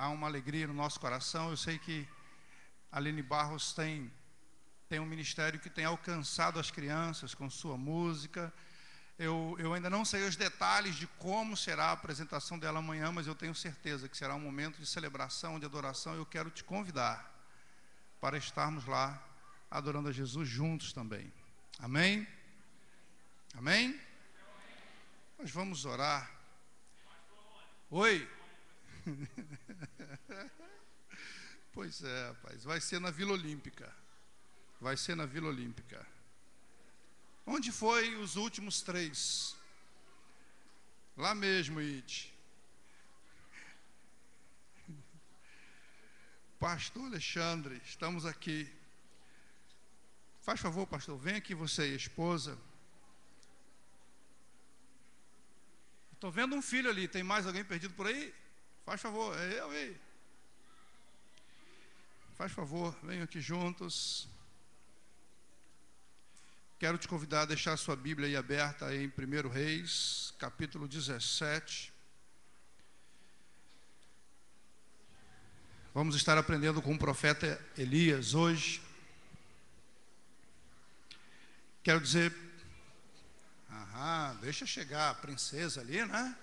há uma alegria no nosso coração. Eu sei que a Aline Barros tem um ministério que tem alcançado as crianças com sua música. Eu ainda não sei os detalhes de como será a apresentação dela amanhã, mas eu tenho certeza que será um momento de celebração, de adoração. Eu quero te convidar para estarmos lá adorando a Jesus juntos também. Amém? Amém? Nós vamos orar. Oi? Pois é, rapaz, vai ser na Vila Olímpica. Vai ser na Vila Olímpica. Onde foi os últimos 3? Lá mesmo, It. Pastor Alexandre, estamos aqui. Faz favor, pastor, vem aqui você e a esposa. Estou vendo um filho ali, tem mais alguém perdido por aí? Faz favor, é eu aí. Faz favor, venham aqui juntos. Quero te convidar a deixar a sua Bíblia aí aberta aí em 1 Reis, capítulo 17. Vamos estar aprendendo com o profeta Elias hoje. Quero dizer... deixa chegar a princesa ali, né?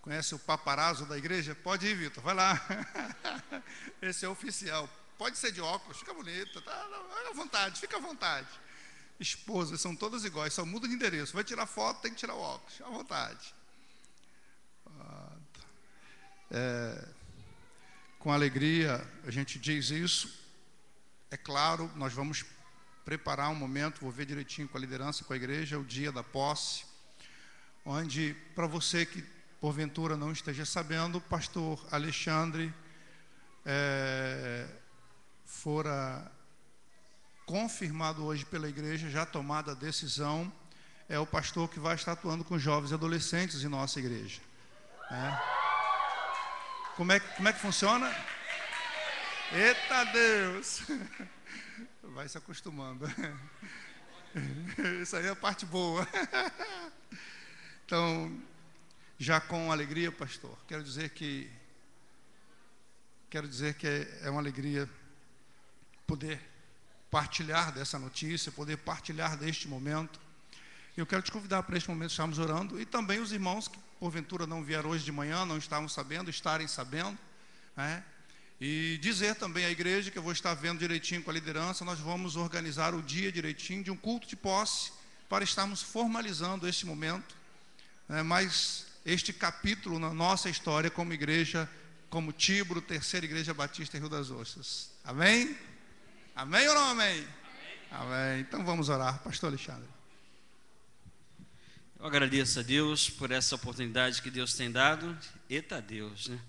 Conhece o paparazzo da igreja? Pode ir, Vitor, vai lá. Esse é oficial. Pode ser de óculos, fica bonito, tá? Fica à vontade, fica à vontade. Esposas são todas iguais, só muda de endereço. Vai tirar foto, tem que tirar o óculos, à vontade. Com alegria a gente diz isso. É claro, nós vamos preparar um momento, vou ver direitinho com a liderança, com a igreja, o dia da posse, onde, para você que porventura não esteja sabendo, o pastor Alexandre fora confirmado hoje pela igreja, já tomada a decisão, é o pastor que vai estar atuando com jovens e adolescentes em nossa igreja. Como é que funciona? Eita Deus! Vai se acostumando. Isso aí é a parte boa. Então, já com alegria, pastor, quero dizer que é uma alegria poder partilhar dessa notícia, poder partilhar deste momento. Eu quero te convidar para este momento, estarmos orando, e também os irmãos que porventura não vieram hoje de manhã, não estavam sabendo, estarem sabendo, né? E dizer também à igreja que eu vou estar vendo direitinho com a liderança, nós vamos organizar o dia direitinho de um culto de posse, para estarmos formalizando este momento, né? Mas este capítulo na nossa história como igreja, como Tibro, terceira igreja batista em Rio das Ostras. Amém? Amém ou não amém? Amém. Então vamos orar, pastor Alexandre. Eu agradeço a Deus por essa oportunidade que Deus tem dado. Eita Deus, né?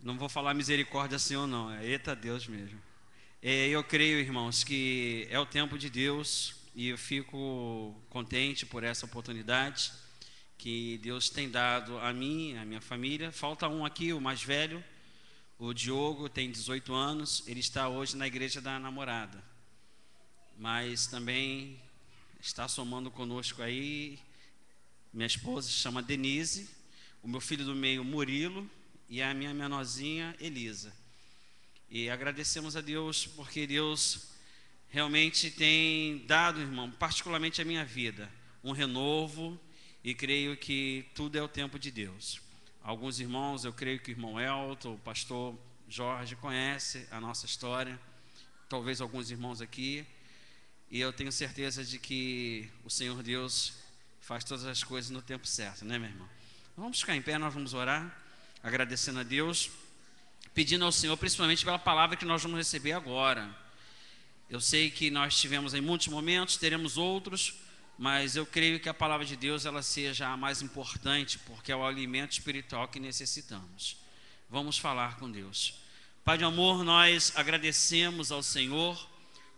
Não vou falar misericórdia Senhor não, é eita Deus mesmo. Eu creio, irmãos, que é o tempo de Deus, e eu fico contente por essa oportunidade que Deus tem dado a mim, a minha família. Falta um aqui, o mais velho, o Diogo, tem 18 anos, ele está hoje na igreja da namorada, mas também está somando conosco aí. Minha esposa se chama Denise, o meu filho do meio Murilo e a minha menorzinha Elisa. E agradecemos a Deus porque Deus realmente tem dado, irmão, particularmente a minha vida, um renovo, e creio que tudo é o tempo de Deus. Alguns irmãos, eu creio que o irmão Elton, o pastor Jorge conhece a nossa história, talvez alguns irmãos aqui, e eu tenho certeza de que o Senhor Deus faz todas as coisas no tempo certo, né, meu irmão? Vamos ficar em pé, nós vamos orar, agradecendo a Deus, pedindo ao Senhor, principalmente pela palavra que nós vamos receber agora. Eu sei que nós tivemos em muitos momentos, teremos outros, mas eu creio que a palavra de Deus ela seja a mais importante, porque é o alimento espiritual que necessitamos. Vamos falar com Deus. Pai de amor, nós agradecemos ao Senhor,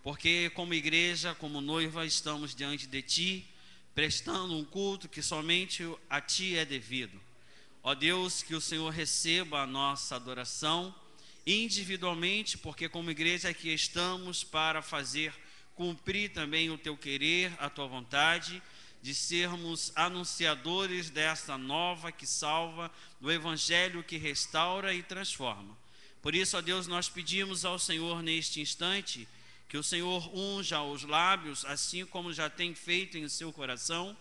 porque como igreja, como noiva, estamos diante de Ti, prestando um culto que somente a Ti é devido. Ó Deus, que o Senhor receba a nossa adoração individualmente, porque como igreja aqui estamos para cumprir também o Teu querer, a Tua vontade, de sermos anunciadores dessa nova que salva, do Evangelho que restaura e transforma. Por isso, ó Deus, nós pedimos ao Senhor neste instante que o Senhor unja os lábios, assim como já tem feito em seu coração,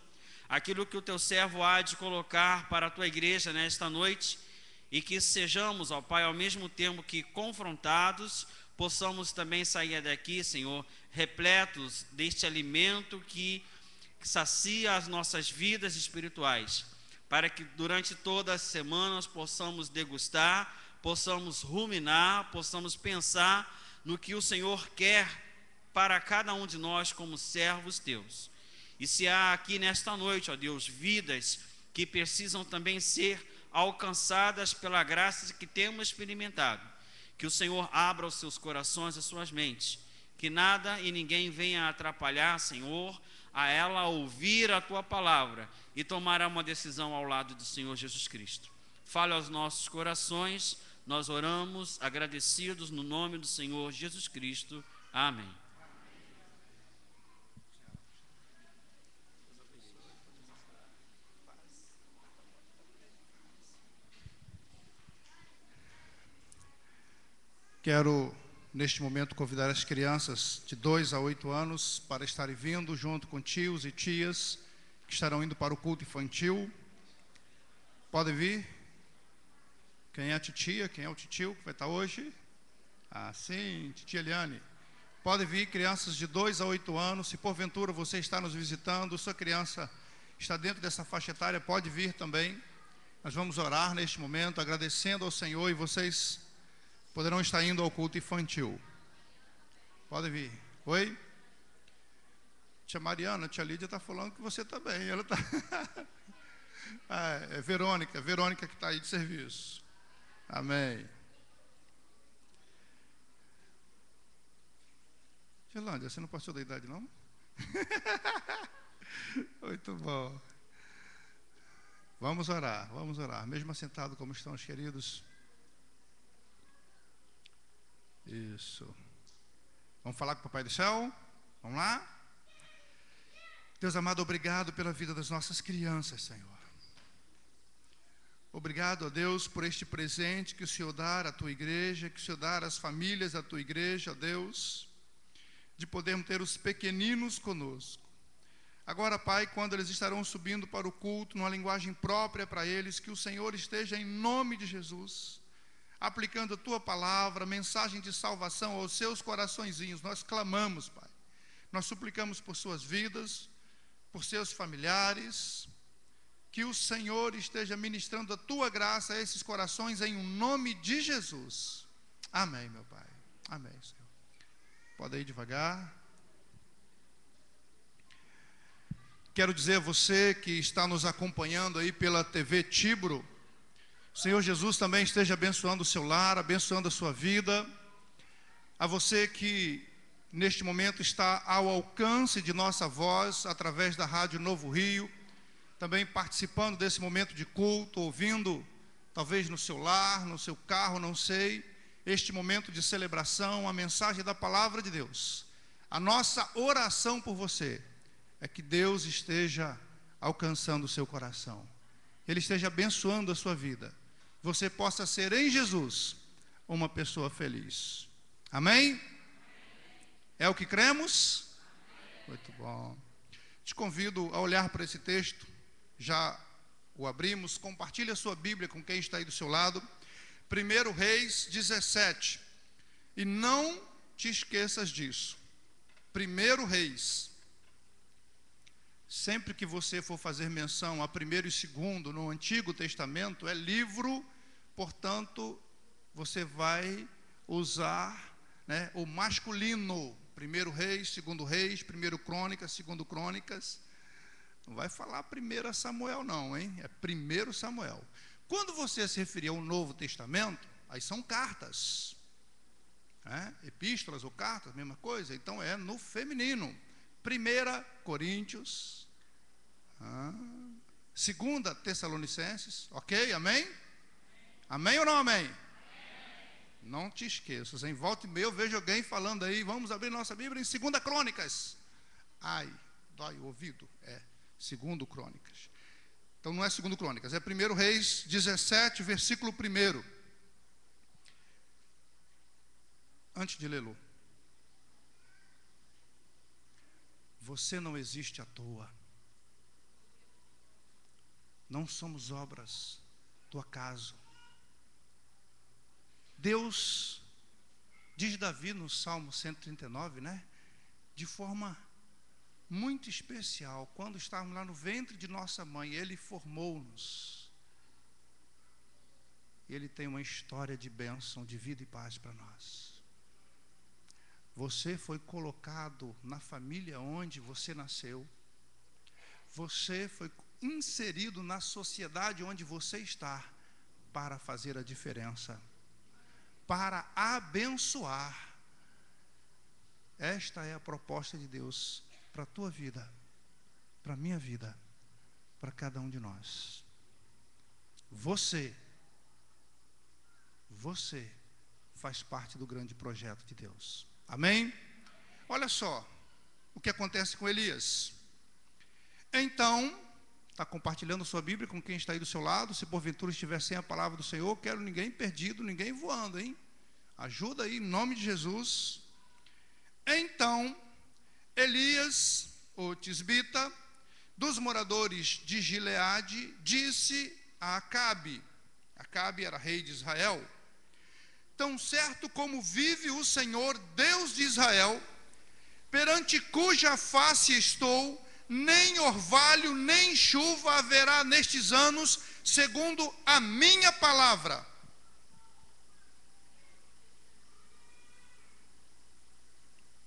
aquilo que o teu servo há de colocar para a tua igreja nesta noite, e que sejamos, ó Pai, ao mesmo tempo que confrontados, possamos também sair daqui, Senhor, repletos deste alimento que sacia as nossas vidas espirituais, para que durante todas as semanas possamos degustar, possamos ruminar, possamos pensar no que o Senhor quer para cada um de nós como servos teus. E se há aqui nesta noite, ó Deus, vidas que precisam também ser alcançadas pela graça que temos experimentado, que o Senhor abra os seus corações e suas mentes, que nada e ninguém venha atrapalhar, Senhor, a ela ouvir a tua palavra e tomar uma decisão ao lado do Senhor Jesus Cristo. Fale aos nossos corações, nós oramos agradecidos no nome do Senhor Jesus Cristo. Amém. Quero, neste momento, convidar as crianças de 2 a 8 anos para estarem vindo junto com tios e tias que estarão indo para o culto infantil. Podem vir? Quem é a titia? Quem é o titio que vai estar hoje? Ah, sim, titia Eliane. Podem vir, crianças de 2 a 8 anos. Se porventura você está nos visitando, sua criança está dentro dessa faixa etária, pode vir também. Nós vamos orar neste momento, agradecendo ao Senhor, e vocês poderão estar indo ao culto infantil. Pode vir. Oi? Tia Mariana, tia Lídia está falando que você está bem. Ela está... é Verônica que está aí de serviço. Amém. Gelândia, você não passou da idade, não? Muito bom. Vamos orar, mesmo assentado como estão os queridos. Isso. Vamos falar com o Papai do Céu? Vamos lá? Deus amado, obrigado pela vida das nossas crianças, Senhor. Obrigado, ó Deus, por este presente que o Senhor dá à tua igreja, que o Senhor dá às famílias da tua igreja, ó Deus, de podermos ter os pequeninos conosco. Agora, Pai, quando eles estarão subindo para o culto, numa linguagem própria para eles, que o Senhor esteja, em nome de Jesus, aplicando a tua palavra, mensagem de salvação aos seus coraçõezinhos. Nós clamamos, Pai. Nós suplicamos por suas vidas, por seus familiares, que o Senhor esteja ministrando a tua graça a esses corações, em nome de Jesus. Amém, meu Pai. Amém, Senhor. Pode ir devagar. Quero dizer a você que está nos acompanhando aí pela TV Tibro, o Senhor Jesus também esteja abençoando o seu lar, abençoando a sua vida. A você que neste momento está ao alcance de nossa voz, através da Rádio Novo Rio, também participando desse momento de culto, ouvindo, talvez no seu lar, no seu carro, não sei, este momento de celebração, a mensagem da palavra de Deus. A nossa oração por você é que Deus esteja alcançando o seu coração, Ele esteja abençoando a sua vida, você possa ser em Jesus uma pessoa feliz. Amém? É o que cremos? Muito bom. Te convido a olhar para esse texto. Já o abrimos. Compartilhe a sua Bíblia com quem está aí do seu lado. 1 Reis 17. E não te esqueças disso. 1 Reis. Sempre que você for fazer menção a 1º e 2º no Antigo Testamento, é livro, portanto, você vai usar, né, o masculino. 1 Reis, 2 Reis, 1 Crônicas, 2 Crônicas. Não vai falar 1 Samuel não, hein? É 1 Samuel. Quando você se referir ao Novo Testamento, aí são cartas. Epístolas ou cartas, mesma coisa. Então é no feminino. 1 Coríntios, 2 Tessalonicenses, ok? Amém? Amém ou não amém? Amém. Não te esqueças, em volta e meia eu vejo alguém falando aí, vamos abrir nossa Bíblia em 2 Crônicas. Ai, dói o ouvido. Segundo Crônicas. Então não é Segundo Crônicas, é 1 Reis 17, versículo 1. Antes de lê-lo. Você não existe à toa. Não somos obras do acaso. Deus, diz Davi no Salmo 139, né? De forma muito especial, quando estávamos lá no ventre de nossa mãe, Ele formou-nos. Ele tem uma história de bênção, de vida e paz para nós. Você foi colocado na família onde você nasceu. Você foi inserido na sociedade onde você está para fazer a diferença, para abençoar. Esta é a proposta de Deus para a tua vida, para a minha vida, para cada um de nós. Você faz parte do grande projeto de Deus. Amém? Olha só o que acontece com Elias. Então, está compartilhando sua Bíblia com quem está aí do seu lado. Se porventura estiver sem a palavra do Senhor, quero ninguém perdido, ninguém voando, hein? Ajuda aí, em nome de Jesus. Então, Elias, o tisbita, dos moradores de Gileade, disse a Acabe. Acabe era rei de Israel: tão certo como vive o Senhor, Deus de Israel, perante cuja face estou, nem orvalho, nem chuva haverá nestes anos, segundo a minha palavra.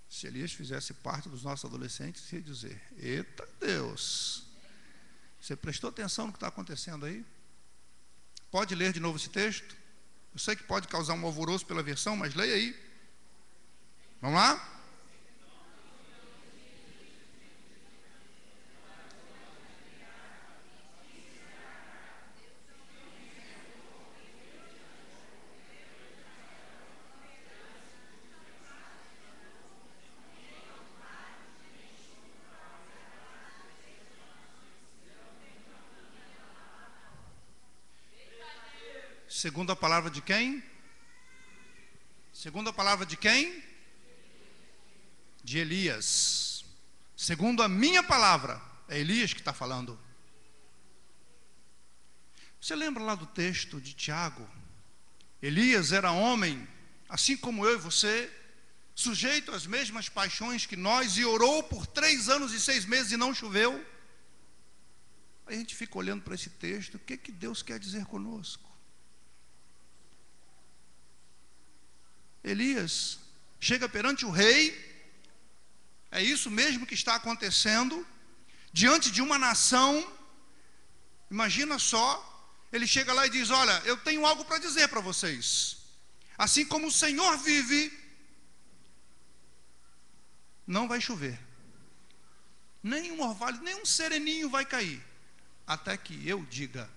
Se Elias fizesse parte dos nossos adolescentes, ia dizer: eita Deus, você prestou atenção no que está acontecendo aí? Pode ler de novo esse texto? Eu sei que pode causar um alvoroço pela versão, mas leia aí. Vamos lá? Segundo a palavra de quem? Segundo a palavra de quem? De Elias. Segundo a minha palavra. É Elias que está falando. Você lembra lá do texto de Tiago? Elias era homem, assim como eu e você, sujeito às mesmas paixões que nós, e orou por 3 anos e 6 meses e não choveu. Aí a gente fica olhando para esse texto, o que Deus quer dizer conosco? Elias chega perante o rei, é isso mesmo que está acontecendo, diante de uma nação. Imagina só, ele chega lá e diz: olha, eu tenho algo para dizer para vocês. Assim como o Senhor vive, não vai chover, nem um orvalho, nem um sereninho vai cair, até que eu diga.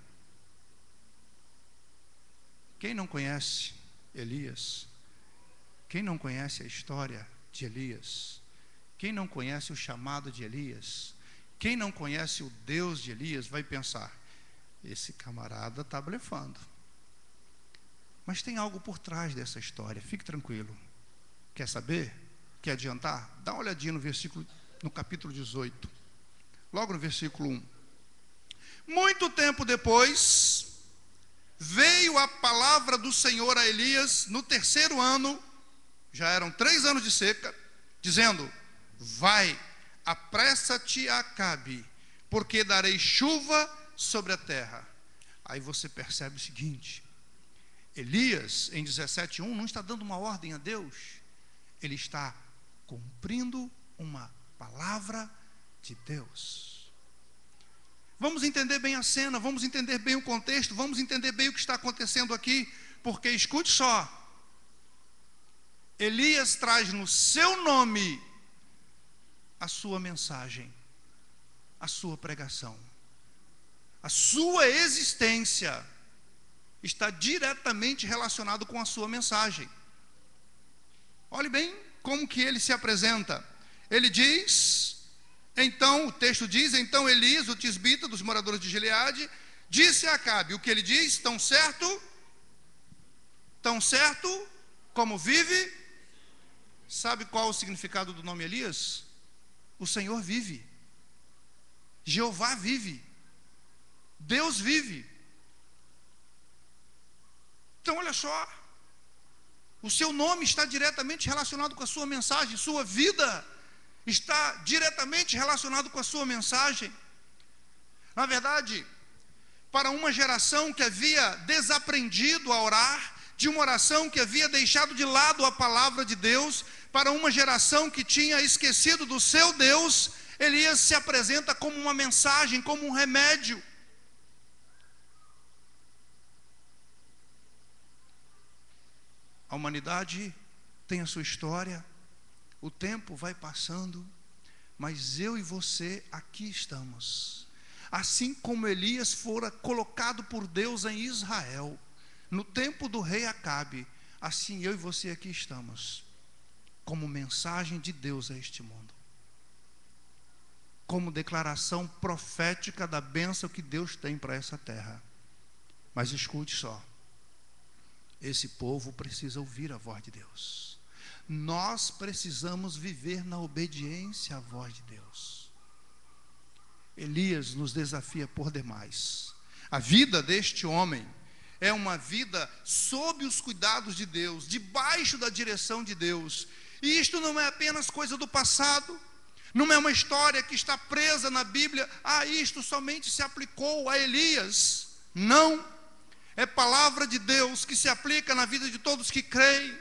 Quem não conhece Elias? Quem não conhece a história de Elias? Quem não conhece o chamado de Elias? Quem não conhece o Deus de Elias vai pensar: esse camarada está blefando. Mas tem algo por trás dessa história, fique tranquilo. Quer saber? Quer adiantar? Dá uma olhadinha no capítulo 18, logo no versículo 1. Muito tempo depois, veio a palavra do Senhor a Elias no 3º ano, já eram 3 anos de seca, dizendo: vai, apressa-te a Acabe, porque darei chuva sobre a terra. Aí você percebe o seguinte: Elias, em 17:1, não está dando uma ordem a Deus, ele está cumprindo uma palavra de Deus. Vamos entender bem a cena, vamos entender bem o contexto, vamos entender bem o que está acontecendo aqui, porque escute só, Elias traz no seu nome a sua mensagem, a sua pregação, a sua existência está diretamente relacionado com a sua mensagem. Olhe bem como que ele se apresenta. Ele diz: Então, o texto diz, então Elias, o tisbita dos moradores de Gileade, disse a Acabe, o que ele diz? Tão certo como vive. Sabe qual o significado do nome Elias? O Senhor vive, Jeová vive, Deus vive. Então olha só, o seu nome está diretamente relacionado com a sua mensagem, sua vida está diretamente relacionado com a sua mensagem. Na verdade, para uma geração que havia desaprendido a orar, de uma oração que havia deixado de lado a palavra de Deus, para uma geração que tinha esquecido do seu Deus, Elias se apresenta como uma mensagem, como um remédio. A humanidade tem a sua história, o tempo vai passando, mas eu e você aqui estamos. Assim como Elias fora colocado por Deus em Israel, no tempo do rei Acabe, assim eu e você aqui estamos, como mensagem de Deus a este mundo, como declaração profética da bênção que Deus tem para essa terra. Mas escute só, esse povo precisa ouvir a voz de Deus. Nós precisamos viver na obediência à voz de Deus. Elias nos desafia por demais. A vida deste homem é uma vida sob os cuidados de Deus, debaixo da direção de Deus. E isto não é apenas coisa do passado, não é uma história que está presa na Bíblia. Isto somente se aplicou a Elias. Não, é palavra de Deus que se aplica na vida de todos que creem,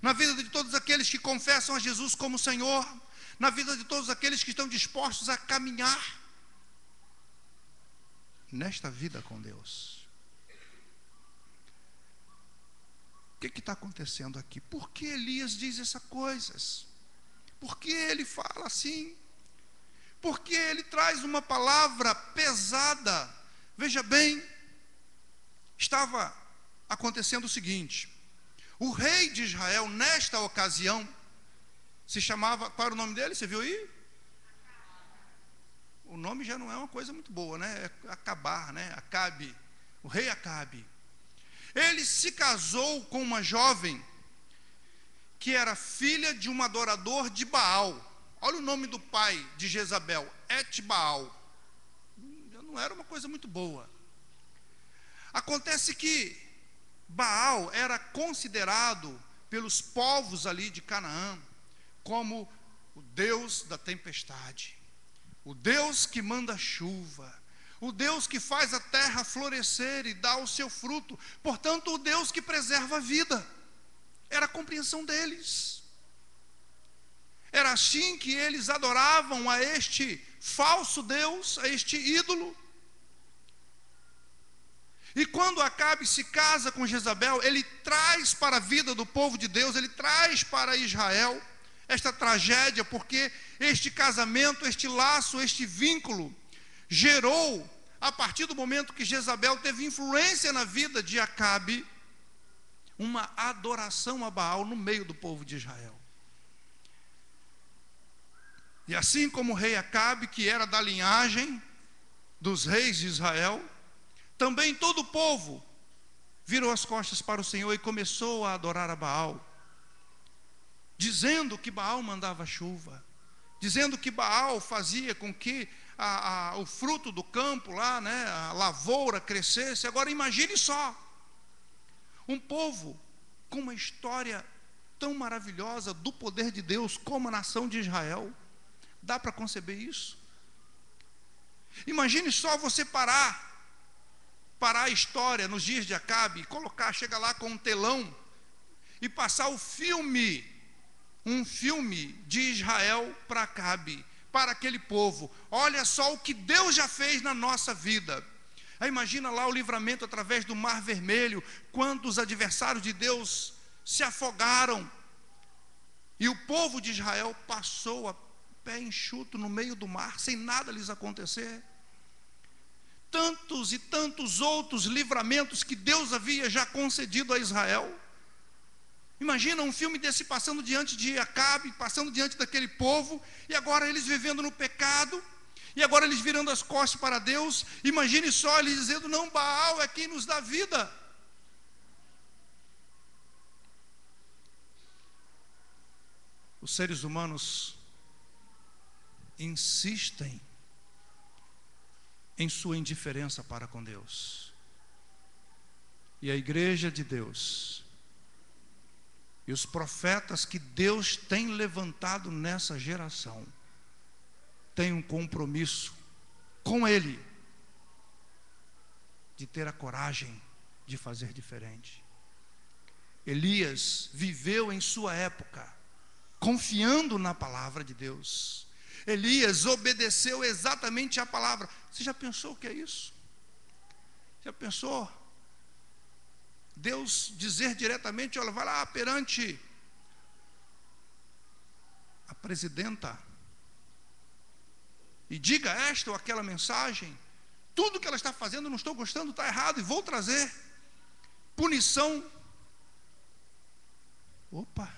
na vida de todos aqueles que confessam a Jesus como Senhor, na vida de todos aqueles que estão dispostos a caminhar nesta vida com Deus. O que está acontecendo aqui? Por que Elias diz essas coisas? Por que ele fala assim? Por que ele traz uma palavra pesada? Veja bem, estava acontecendo o seguinte: o rei de Israel, nesta ocasião, se chamava, qual era o nome dele? Você viu aí? O nome já não é uma coisa muito boa, né? É Acabar, né? Acabe, o rei Acabe. Ele se casou com uma jovem que era filha de um adorador de Baal. Olha o nome do pai de Jezabel, Etbaal. Já não era uma coisa muito boa. Acontece que Baal era considerado pelos povos ali de Canaã como o Deus da tempestade, o Deus que manda chuva, o Deus que faz a terra florescer e dá o seu fruto, portanto o Deus que preserva a vida. Era a compreensão deles. Era assim que eles adoravam a este falso Deus, a este ídolo. E quando Acabe se casa com Jezabel, ele traz para a vida do povo de Deus, ele traz para Israel esta tragédia, porque este casamento, este laço, este vínculo gerou, a partir do momento que Jezabel teve influência na vida de Acabe, uma adoração a Baal no meio do povo de Israel. E assim como o rei Acabe, que era da linhagem dos reis de Israel, também todo o povo virou as costas para o Senhor e começou a adorar a Baal, dizendo que Baal mandava chuva, dizendo que Baal fazia com que o fruto do campo lá, né, a lavoura crescesse. Agora imagine só, um povo com uma história tão maravilhosa do poder de Deus como a nação de Israel. Dá para conceber isso? Imagine só você parar a história nos dias de Acabe, chega lá com um telão e passar um filme de Israel para Acabe, para aquele povo. Olha só o que Deus já fez na nossa vida. Aí imagina lá o livramento através do Mar Vermelho, quando os adversários de Deus se afogaram e o povo de Israel passou a pé enxuto no meio do mar, sem nada lhes acontecer. Tantos e tantos outros livramentos que Deus havia já concedido a Israel. Imagina um filme desse passando diante de Acabe, passando diante daquele povo, e agora eles vivendo no pecado, e agora eles virando as costas para Deus. Imagine só eles dizendo: não, Baal é quem nos dá vida. Os seres humanos insistem em sua indiferença para com Deus. E a igreja de Deus, e os profetas que Deus tem levantado nessa geração, têm um compromisso com Ele, de ter a coragem de fazer diferente. Elias viveu em sua época, confiando na palavra de Deus. Elias obedeceu exatamente a palavra. Você já pensou o que é isso? Já pensou? Deus dizer diretamente: olha, vai lá perante a presidenta e diga esta ou aquela mensagem. Tudo que ela está fazendo, não estou gostando, está errado, e vou trazer punição. Opa,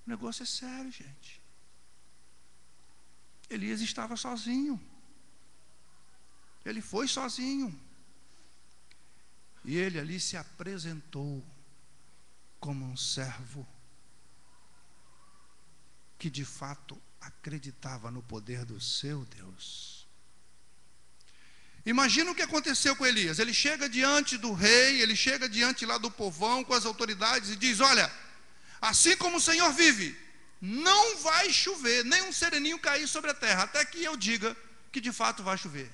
o negócio é sério, gente. Elias estava sozinho. Ele foi sozinho. E ele ali se apresentou como um servo que de fato acreditava no poder do seu Deus. Imagina o que aconteceu com Elias. Ele chega diante do rei, ele chega diante lá do povão, com as autoridades, e diz: olha, assim como o Senhor vive, não vai chover, nem um sereninho cair sobre a terra, até que eu diga que de fato vai chover.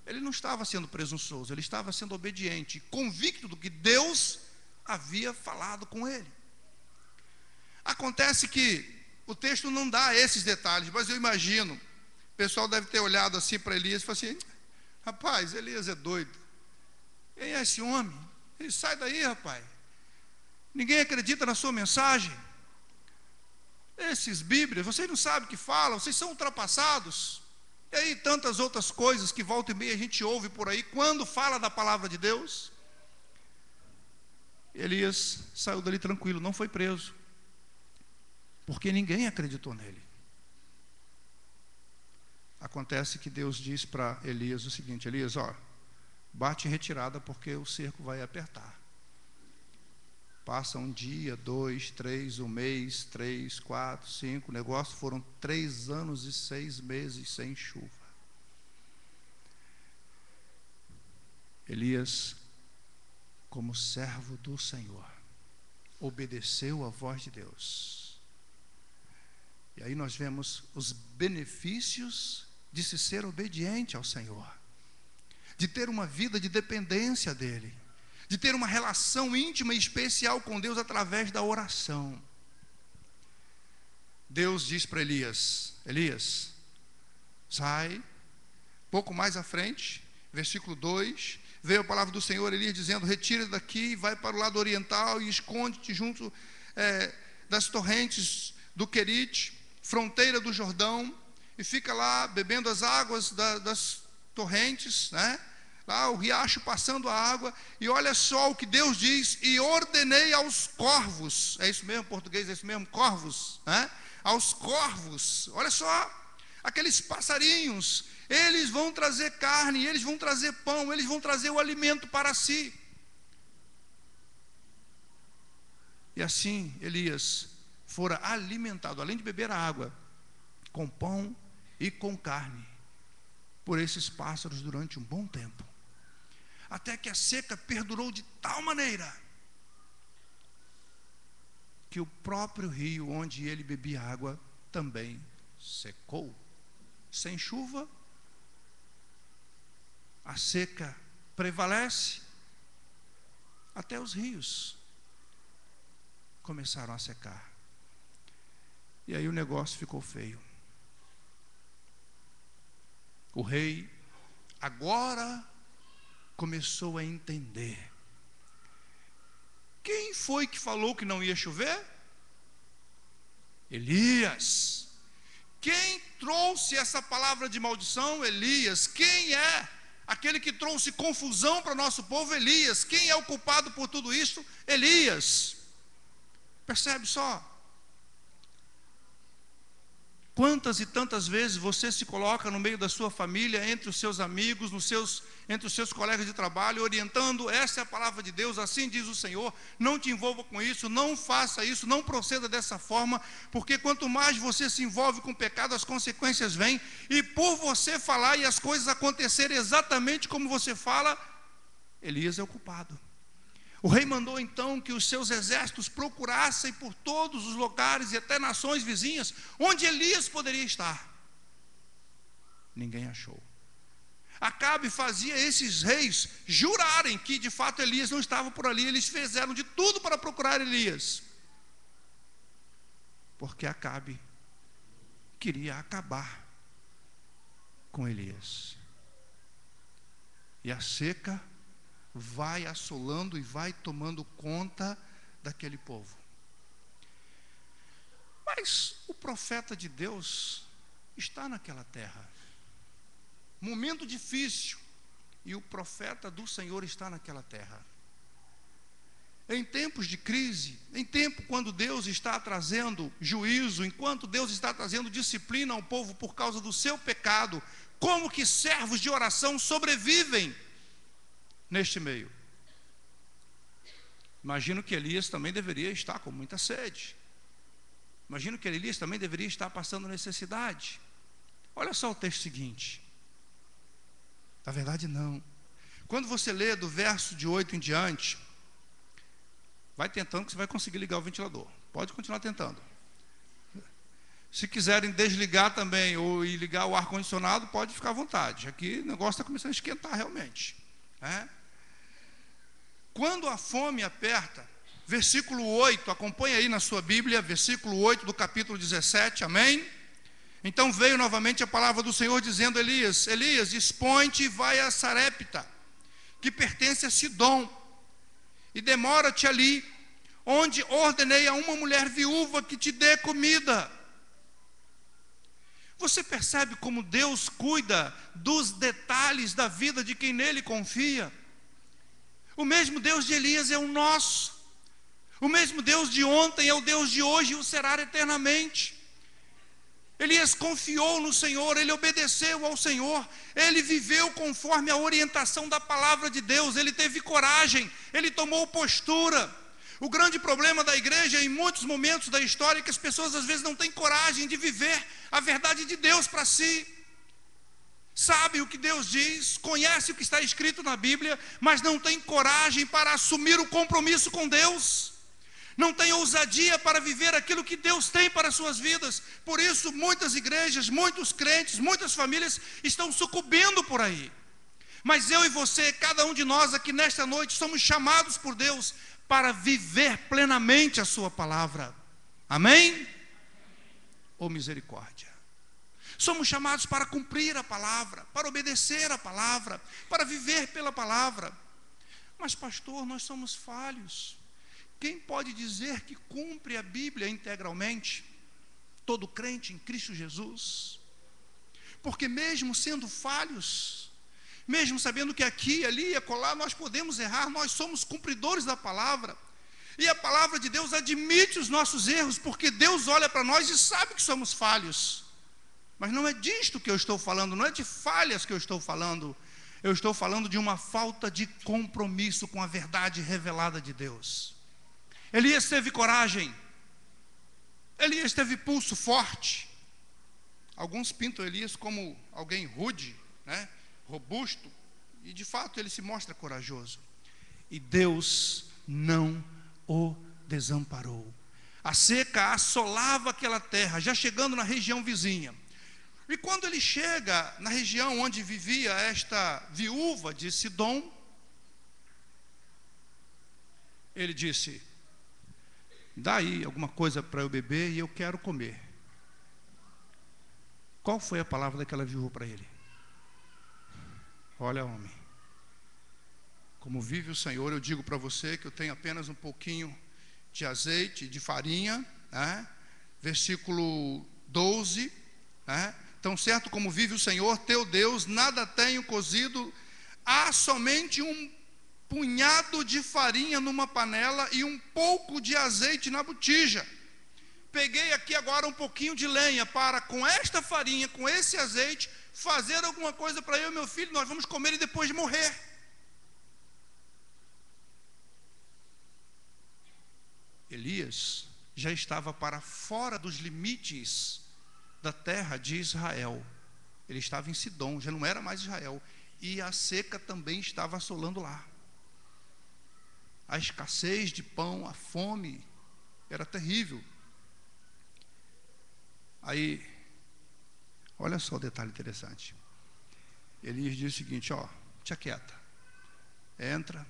Ele não estava sendo presunçoso, ele estava sendo obediente, convicto do que Deus havia falado com ele. Acontece que o texto não dá esses detalhes, mas eu imagino, o pessoal deve ter olhado assim para Elias e falado assim: rapaz, Elias é doido. Quem é esse homem? Ele sai daí, rapaz. Ninguém acredita na sua mensagem. Esses bíblias, vocês não sabem o que falam, vocês são ultrapassados. E aí tantas outras coisas que volta e meia a gente ouve por aí, quando fala da palavra de Deus. Elias saiu dali tranquilo, não foi preso, porque ninguém acreditou nele. Acontece que Deus diz para Elias o seguinte: Elias, ó, bate em retirada, porque o cerco vai apertar. Passa um dia, 2, 3, um mês, 3, 4, 5, o negócio foram 3 anos e 6 meses sem chuva. Elias, como servo do Senhor, obedeceu à voz de Deus. E aí nós vemos os benefícios de se ser obediente ao Senhor, de ter uma vida de dependência dEle, de ter uma relação íntima e especial com Deus através da oração. Deus diz para Elias: Elias, sai. Pouco mais à frente, versículo 2, veio a palavra do Senhor, Elias dizendo: retira daqui, vai para o lado oriental e esconde-te junto das torrentes do Querite, fronteira do Jordão, e fica lá bebendo as águas das torrentes, né? Lá o riacho passando a água. E olha só o que Deus diz: e ordenei aos corvos. É isso mesmo, português, é isso mesmo, corvos, né? Aos corvos, olha só, aqueles passarinhos, eles vão trazer carne, eles vão trazer pão, eles vão trazer o alimento para si. E assim Elias fora alimentado, além de beber a água, com pão e com carne, por esses pássaros durante um bom tempo, até que a seca perdurou de tal maneira que o próprio rio onde ele bebia água também secou. Sem chuva, a seca prevalece, até os rios começaram a secar. E aí o negócio ficou feio. O rei agora começou a entender: quem foi que falou que não ia chover? Elias. Quem trouxe essa palavra de maldição? Elias. Quem é aquele que trouxe confusão para o nosso povo? Elias. Quem é o culpado por tudo isso? Elias. Percebe só? Quantas e tantas vezes você se coloca no meio da sua família, entre os seus amigos, entre os seus colegas de trabalho, orientando: essa é a palavra de Deus, assim diz o Senhor, não te envolva com isso, não faça isso, não proceda dessa forma, porque quanto mais você se envolve com o pecado, as consequências vêm, e por você falar e as coisas acontecerem exatamente como você fala, Elias é o culpado. O rei mandou então que os seus exércitos procurassem por todos os lugares e até nações vizinhas onde Elias poderia estar. Ninguém achou. Acabe fazia esses reis jurarem que de fato Elias não estava por ali. Eles fizeram de tudo para procurar Elias, porque Acabe queria acabar com Elias. E a seca vai assolando e vai tomando conta daquele povo. Mas o profeta de Deus está naquela terra. Momento difícil, e o profeta do Senhor está naquela terra. Em tempos de crise, em tempo quando Deus está trazendo juízo, enquanto Deus está trazendo disciplina ao povo por causa do seu pecado, como que servos de oração sobrevivem neste meio? Imagino que Elias também deveria estar com muita sede. Imagino que Elias também deveria estar passando necessidade. Olha só o texto seguinte. Na verdade, não. Quando você lê do verso de 8 em diante, vai tentando que você vai conseguir ligar o ventilador. Pode continuar tentando. Se quiserem desligar também ou ligar o ar-condicionado, pode ficar à vontade. Aqui o negócio está começando a esquentar realmente. Quando a fome aperta, versículo 8, acompanha aí na sua Bíblia, versículo 8 do capítulo 17, amém? Então veio novamente a palavra do Senhor dizendo: Elias, Elias, dispõe-te e vai a Sarepta, que pertence a Sidom, e demora-te ali, onde ordenei a uma mulher viúva que te dê comida. Você percebe como Deus cuida dos detalhes da vida de quem nele confia? O mesmo Deus de Elias é o nosso. O mesmo Deus de ontem é o Deus de hoje e o será eternamente. Elias confiou no Senhor, ele obedeceu ao Senhor, ele viveu conforme a orientação da palavra de Deus, ele teve coragem, ele tomou postura. O grande problema da igreja em muitos momentos da história é que as pessoas às vezes não têm coragem de viver a verdade de Deus para si. Sabe o que Deus diz, conhece o que está escrito na Bíblia, mas não tem coragem para assumir o compromisso com Deus. Não tem ousadia para viver aquilo que Deus tem para as suas vidas. Por isso muitas igrejas, muitos crentes, muitas famílias estão sucumbindo por aí. Mas eu e você, cada um de nós aqui nesta noite, somos chamados por Deus para viver plenamente a sua palavra. Amém? Ou misericórdia. Somos chamados para cumprir a palavra, para obedecer a palavra, para viver pela palavra. Mas pastor, nós somos falhos. Quem pode dizer que cumpre a Bíblia integralmente? Todo crente em Cristo Jesus. Porque mesmo sendo falhos, mesmo sabendo que aqui, ali e acolá nós podemos errar, nós somos cumpridores da palavra. E a palavra de Deus admite os nossos erros, porque Deus olha para nós e sabe que somos falhos. Mas não é disto que eu estou falando, não é de falhas que eu estou falando. Eu estou falando de uma falta de compromisso com a verdade revelada de Deus. Elias teve coragem, Elias teve pulso forte. Alguns pintam Elias como alguém rude, robusto, e de fato ele se mostra corajoso. E Deus não o desamparou. A seca assolava aquela terra, já chegando na região vizinha. E quando ele chega na região onde vivia esta viúva de Sidom, ele disse: dá aí alguma coisa para eu beber e eu quero comer. Qual foi a palavra daquela viúva para ele? Olha, homem, como vive o Senhor, eu digo para você que eu tenho apenas um pouquinho de azeite, de farinha, versículo 12, tão certo como vive o Senhor teu Deus, nada tenho cozido, há somente um punhado de farinha numa panela e um pouco de azeite na botija. Peguei aqui agora um pouquinho de lenha para, com esta farinha, com esse azeite, fazer alguma coisa para eu e meu filho, nós vamos comer e depois morrer. Elias já estava para fora dos limites da terra de Israel. Ele estava em Sidom, já não era mais Israel. E a seca também estava assolando lá. A escassez de pão, a fome, era terrível. Aí, olha só o detalhe interessante. Elias diz o seguinte, ó, te aquieta. Entra,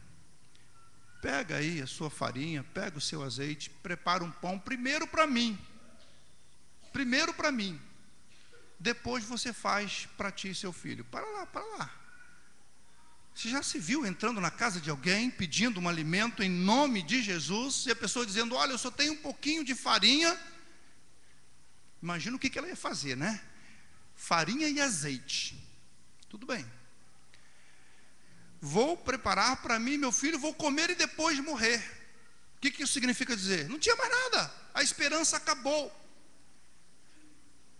pega aí a sua farinha, pega o seu azeite, prepara um pão primeiro para mim. Primeiro para mim. Depois você faz para ti e seu filho. Para lá, para lá. Você já se viu entrando na casa de alguém, pedindo um alimento em nome de Jesus, e a pessoa dizendo, olha, eu só tenho um pouquinho de farinha. Imagina o que ela ia fazer, né? Farinha e azeite. Tudo bem. Vou preparar para mim e meu filho, vou comer e depois morrer. O que isso significa dizer? Não tinha mais nada, a esperança acabou.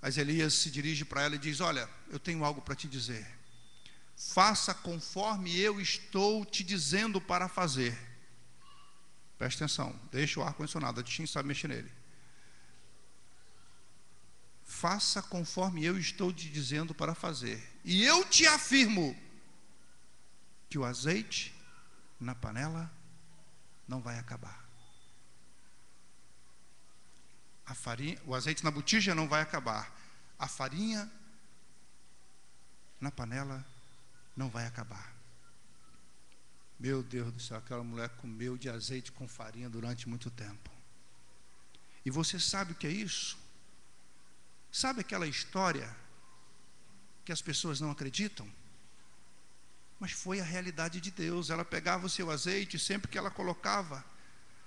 Mas Elias se dirige para ela e diz, olha, eu tenho algo para te dizer. Faça conforme eu estou te dizendo para fazer. Preste atenção, deixa o ar-condicionado, a Tim sabe mexer nele. Faça conforme eu estou te dizendo para fazer. E eu te afirmo que o azeite na panela não vai acabar. A farinha, o azeite na botija não vai acabar. A farinha na panela não vai acabar. Meu Deus do céu, aquela mulher comeu de azeite com farinha durante muito tempo. E você sabe o que é isso? Sabe aquela história que as pessoas não acreditam? Mas foi a realidade de Deus. Ela pegava o seu azeite, sempre que ela colocava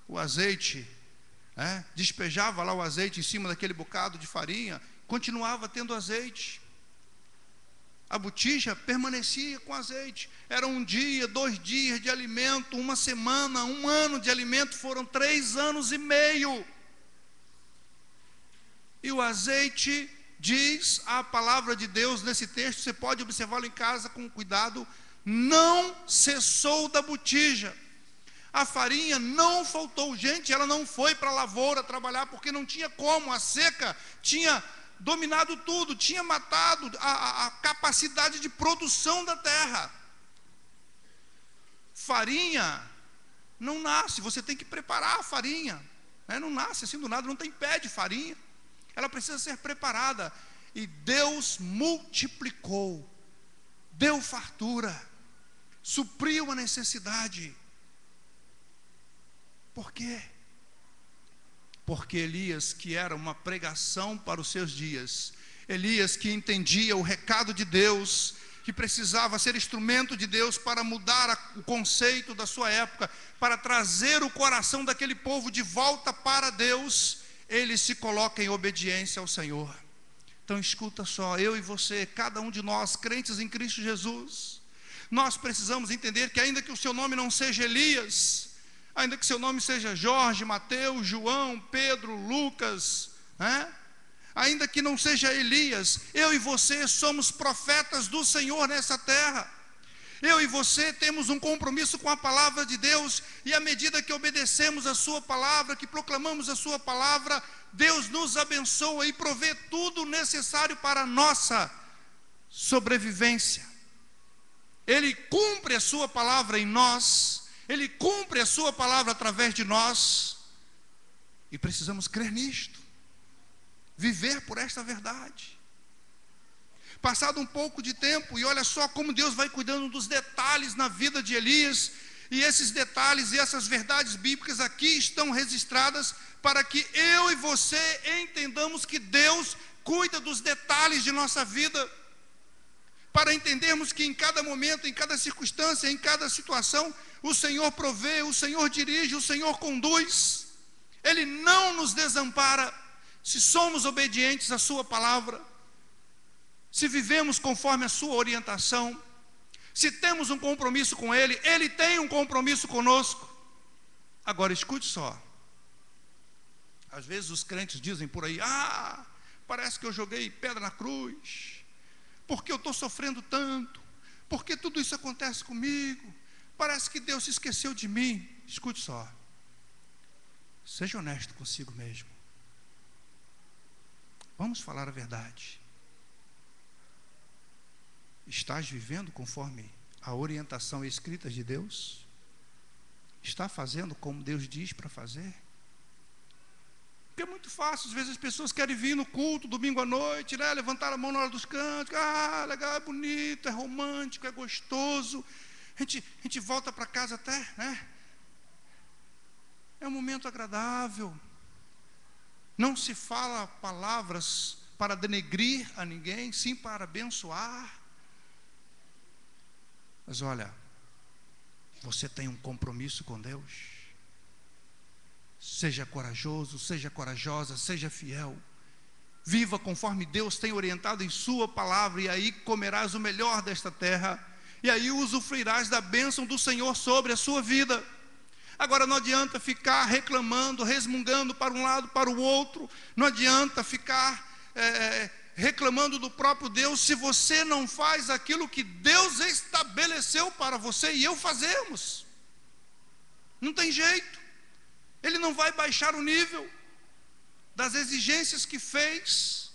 o azeite, despejava lá o azeite em cima daquele bocado de farinha, continuava tendo azeite. A botija permanecia com azeite. Era um dia, 2 dias de alimento, uma semana, 1 ano de alimento, foram 3 anos e meio. E o azeite, diz a palavra de Deus nesse texto, você pode observá-lo em casa com cuidado, não cessou da botija. A farinha não faltou. Gente, ela não foi para a lavoura trabalhar, porque não tinha como, a seca tinha dominado tudo, tinha matado a capacidade de produção da terra. Farinha não nasce, você tem que preparar a farinha, não nasce assim do nada, não tem pé de farinha, ela precisa ser preparada. E Deus multiplicou, deu fartura, supriu a necessidade. Por quê? Porque Elias, que era uma pregação para os seus dias, Elias que entendia o recado de Deus, que precisava ser instrumento de Deus para mudar o conceito da sua época, para trazer o coração daquele povo de volta para Deus, ele se coloca em obediência ao Senhor. Então escuta só, eu e você, cada um de nós, crentes em Cristo Jesus, nós precisamos entender que ainda que o seu nome não seja Elias, ainda que seu nome seja Jorge, Mateus, João, Pedro, Lucas, ainda que não seja Elias, eu e você somos profetas do Senhor nessa terra. Eu e você temos um compromisso com a palavra de Deus, e à medida que obedecemos a sua palavra, que proclamamos a sua palavra, Deus nos abençoa e provê tudo necessário para a nossa sobrevivência. Ele cumpre a sua palavra em nós, Ele cumpre a sua palavra através de nós, e precisamos crer nisto, viver por esta verdade. Passado um pouco de tempo, e olha só como Deus vai cuidando dos detalhes na vida de Elias, e esses detalhes e essas verdades bíblicas aqui estão registradas, para que eu e você entendamos que Deus cuida dos detalhes de nossa vida, para entendermos que em cada momento, em cada circunstância, em cada situação, o Senhor provê, o Senhor dirige, o Senhor conduz. Ele não nos desampara, se somos obedientes à sua palavra, se vivemos conforme a sua orientação, Se temos um compromisso com Ele, Ele tem um compromisso conosco. Agora escute só. Às vezes os crentes dizem por aí: parece que eu joguei pedra na cruz, porque eu estou sofrendo tanto, porque tudo isso acontece comigo, parece que Deus se esqueceu de mim. Escute só. Seja honesto consigo mesmo. Vamos falar a verdade. Estás vivendo conforme a orientação escrita de Deus? Está fazendo como Deus diz para fazer? Porque é muito fácil, às vezes as pessoas querem vir no culto, domingo à noite, né, levantar a mão na hora dos cânticos, legal, é bonito, é romântico, é gostoso, a gente volta para casa até, né? É um momento agradável, não se fala palavras para denegrir a ninguém, sim para abençoar. Mas olha, você tem um compromisso com Deus. Seja corajoso, seja corajosa, seja fiel. Viva conforme Deus tem orientado em sua palavra, e aí comerás o melhor desta terra, e aí usufruirás da bênção do Senhor sobre a sua vida. Agora não adianta ficar reclamando, resmungando para um lado, para o outro. Não adianta ficar reclamando do próprio Deus, se você não faz aquilo que Deus estabeleceu para você e eu fazemos. Não tem jeito. Ele não vai baixar o nível das exigências que fez.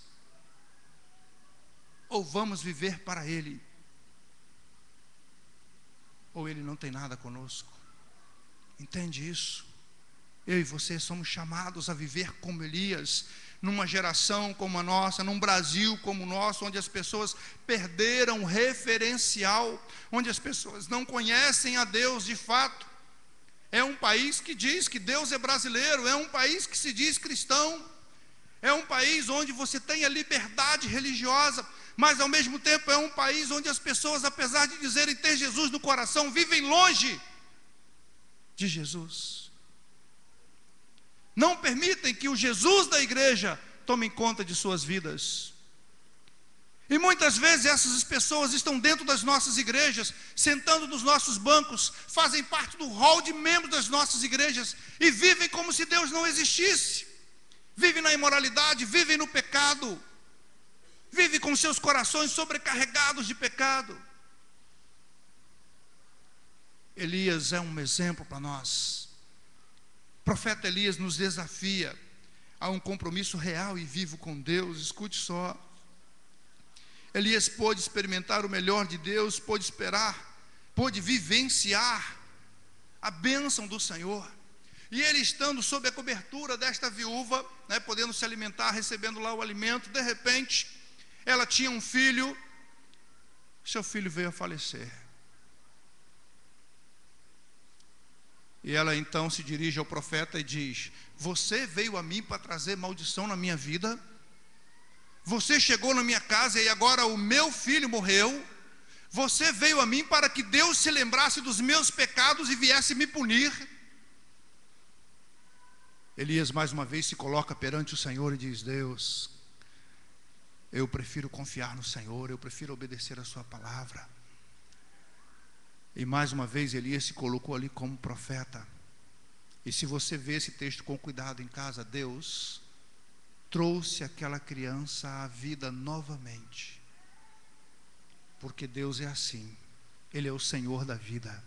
Ou vamos viver para Ele, ou Ele não tem nada conosco. Entende isso? Eu e você somos chamados a viver como Elias, numa geração como a nossa, num Brasil como o nosso, onde as pessoas perderam o referencial, onde as pessoas não conhecem a Deus de fato. É um país que diz que Deus é brasileiro, é um país que se diz cristão, é um país onde você tem a liberdade religiosa, mas ao mesmo tempo é um país onde as pessoas, apesar de dizerem ter Jesus no coração, vivem longe de Jesus. Não permitem que o Jesus da igreja tome conta de suas vidas. E muitas vezes essas pessoas estão dentro das nossas igrejas, sentando nos nossos bancos, fazem parte do hall de membros das nossas igrejas e vivem como se Deus não existisse. Vivem na imoralidade, vivem no pecado, vivem com seus corações sobrecarregados de pecado. Elias é um exemplo para nós. O profeta Elias nos desafia a um compromisso real e vivo com Deus. Escute só. Elias pôde experimentar o melhor de Deus, pôde vivenciar a bênção do Senhor. E ele, estando sob a cobertura desta viúva, né, podendo se alimentar, recebendo lá o alimento, de repente, ela tinha um filho, seu filho veio a falecer. E ela então se dirige ao profeta e diz: você veio a mim para trazer maldição na minha vida? Você chegou na minha casa e agora o meu filho morreu? Você veio a mim para que Deus se lembrasse dos meus pecados e viesse me punir? Elias mais uma vez se coloca perante o Senhor e diz: Deus, eu prefiro confiar no Senhor, eu prefiro obedecer a sua palavra. E mais uma vez Elias se colocou ali como profeta. E se você vê esse texto com cuidado em casa, Deus trouxe aquela criança à vida novamente. Porque Deus é assim, Ele é o Senhor da vida.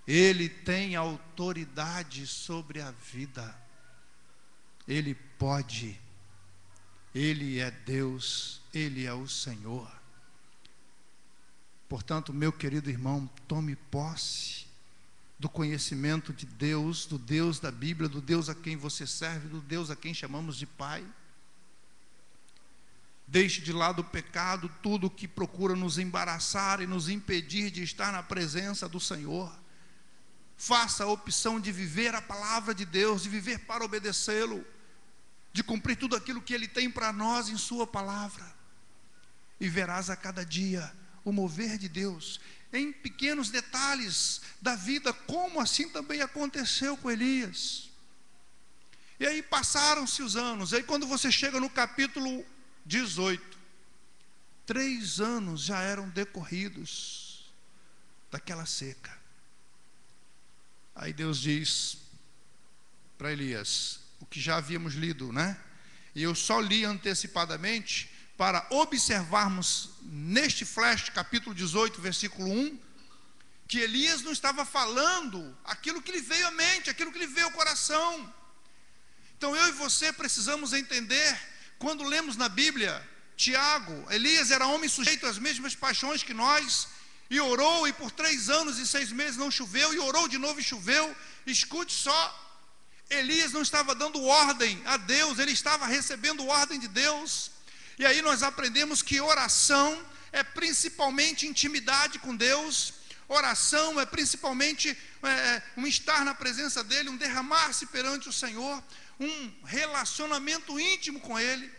Ele tem autoridade sobre a vida. Ele pode. Ele é Deus, Ele é o Senhor. Portanto, meu querido irmão, tome posse do conhecimento de Deus, do Deus da Bíblia, do Deus a quem você serve, do Deus a quem chamamos de Pai. Deixe de lado o pecado, tudo que procura nos embaraçar e nos impedir de estar na presença do Senhor. Faça a opção de viver a palavra de Deus, de viver para obedecê-lo, de cumprir tudo aquilo que Ele tem para nós em sua palavra. E verás a cada dia o mover de Deus em pequenos detalhes da vida, como assim também aconteceu com Elias. E aí passaram-se os anos. Aí quando você chega no capítulo 18, 3 anos já eram decorridos. daquela seca. Aí Deus diz para Elias, o que já havíamos lido, né? E eu só li antecipadamente para observarmos neste flash, capítulo 18, versículo 1, que Elias não estava falando aquilo que lhe veio à mente, aquilo que lhe veio ao coração. Então eu e você precisamos entender, quando lemos na Bíblia, Tiago, Elias era homem sujeito às mesmas paixões que nós, e orou, e por 3 anos e 6 meses não choveu, e orou de novo e choveu. Escute só, Elias não estava dando ordem a Deus, ele estava recebendo ordem de Deus. E aí nós aprendemos que oração é principalmente intimidade com Deus, oração é principalmente um estar na presença dEle, um derramar-se perante o Senhor, um relacionamento íntimo com Ele.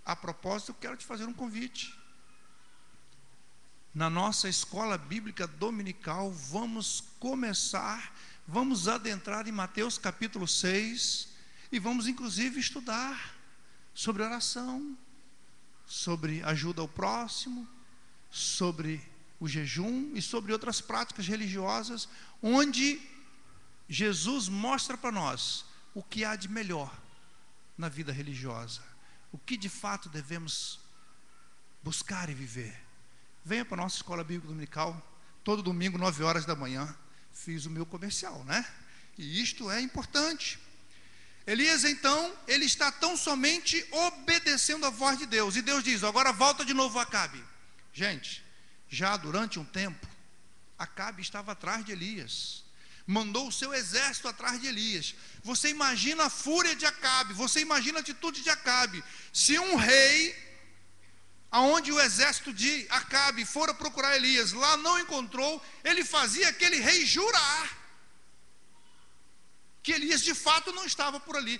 A propósito, eu quero te fazer um convite. Na nossa escola bíblica dominical, vamos adentrar em Mateus capítulo 6, e vamos inclusive estudar sobre oração, sobre ajuda ao próximo, sobre o jejum e sobre outras práticas religiosas, onde Jesus mostra para nós o que há de melhor na vida religiosa, o que de fato devemos buscar e viver. Venha para a nossa escola bíblica dominical, todo domingo, 9 horas da manhã. Fiz o meu comercial, né? E isto é importante. Elias, então, ele está tão somente obedecendo a voz de Deus. E Deus diz, agora volta de novo a Acabe. Gente, já durante um tempo, Acabe estava atrás de Elias. Mandou o seu exército atrás de Elias. Você imagina a fúria de Acabe, você imagina a atitude de Acabe. Se um rei, aonde o exército de Acabe fora procurar Elias, lá não encontrou, ele fazia aquele rei jurar que Elias de fato não estava por ali.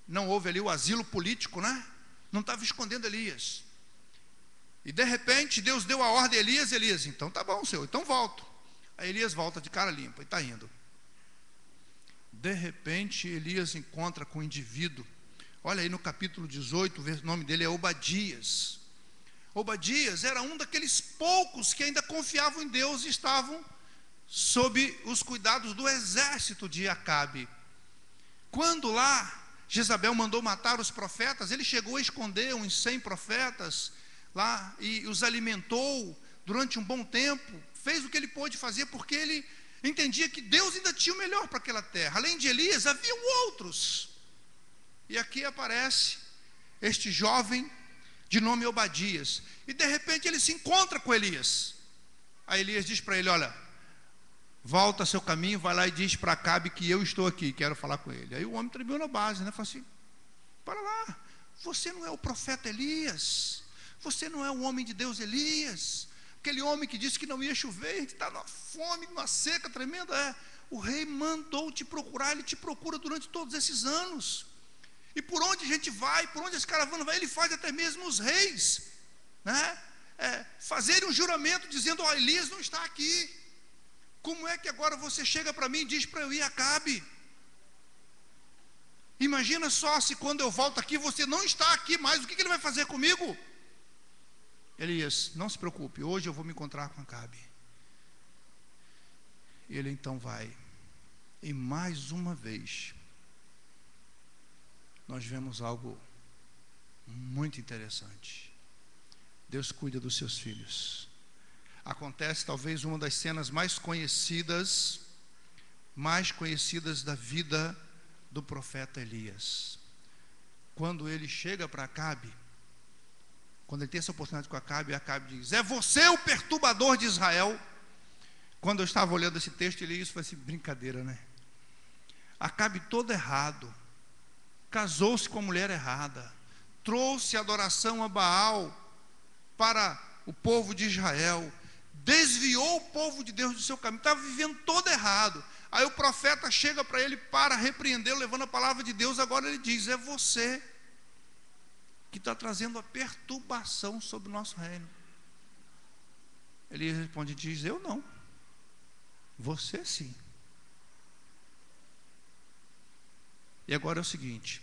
Não houve ali o asilo político, né? Não estava escondendo Elias. E de repente Deus deu a ordem a Elias, então tá bom, Senhor, então volto. Aí Elias volta de cara limpa e está indo. De repente Elias encontra com um indivíduo. Olha aí no capítulo 18, o nome dele é Obadias. Obadias era um daqueles poucos que ainda confiavam em Deus e estavam sob os cuidados do exército de Acabe. Quando lá Jezabel mandou matar os profetas, ele chegou a esconder uns 100 profetas lá e os alimentou durante um bom tempo, fez o que ele pôde fazer, porque ele entendia que Deus ainda tinha o melhor para aquela terra. Além de Elias, haviam outros. E aqui aparece este jovem de nome Obadias, e de repente ele se encontra com Elias. Aí Elias diz para ele, olha, volta seu caminho, vai lá e diz para Acabe que eu estou aqui, quero falar com ele. Aí o homem tremeu na base, né? Falou assim, para lá, você não é o profeta Elias, você não é o homem de Deus Elias, aquele homem que disse que não ia chover, a gente está numa fome, numa seca tremenda. O rei mandou te procurar, ele te procura durante todos esses anos. E por onde a gente vai, por onde as caravanas vai, ele faz até mesmo os reis, né? Fazerem um juramento dizendo, ó, Elias não está aqui. Como é que agora você chega para mim e diz para eu ir a Acabe? Imagina só se quando eu volto aqui você não está aqui mais, o que ele vai fazer comigo? Elias, não se preocupe, hoje eu vou me encontrar com Acabe. Ele então vai, e mais uma vez nós vemos algo muito interessante. Deus cuida dos seus filhos. Acontece talvez uma das cenas mais conhecidas da vida do profeta Elias. Quando ele chega para Acabe, quando ele tem essa oportunidade com Acabe, Acabe diz, é você o perturbador de Israel. Quando eu estava olhando esse texto, ele isso foi assim, brincadeira, né? Acabe todo errado, casou-se com a mulher errada, trouxe adoração a Baal para o povo de Israel, desviou o povo de Deus do seu caminho, estava vivendo todo errado. Aí o profeta chega para ele para repreendê-lo, levando a palavra de Deus. Agora ele diz, é você que está trazendo a perturbação sobre o nosso reino. Ele responde e diz, eu não, você sim. E agora é o seguinte,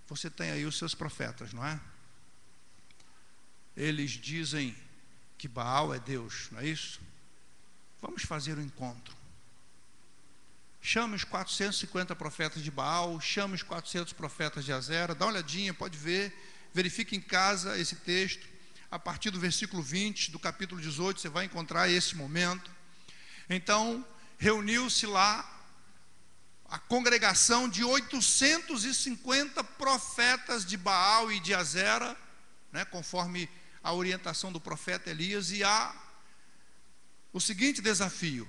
você tem aí os seus profetas, não é? Eles dizem que Baal é Deus, não é isso? Vamos fazer um encontro. Chame os 450 profetas de Baal, chame os 400 profetas de Azera, dá uma olhadinha, pode ver, verifique em casa esse texto. A partir do versículo 20 do capítulo 18, você vai encontrar esse momento. Então, reuniu-se lá a congregação de 850 profetas de Baal e de Azera, né, conforme a orientação do profeta Elias, e há o seguinte desafio: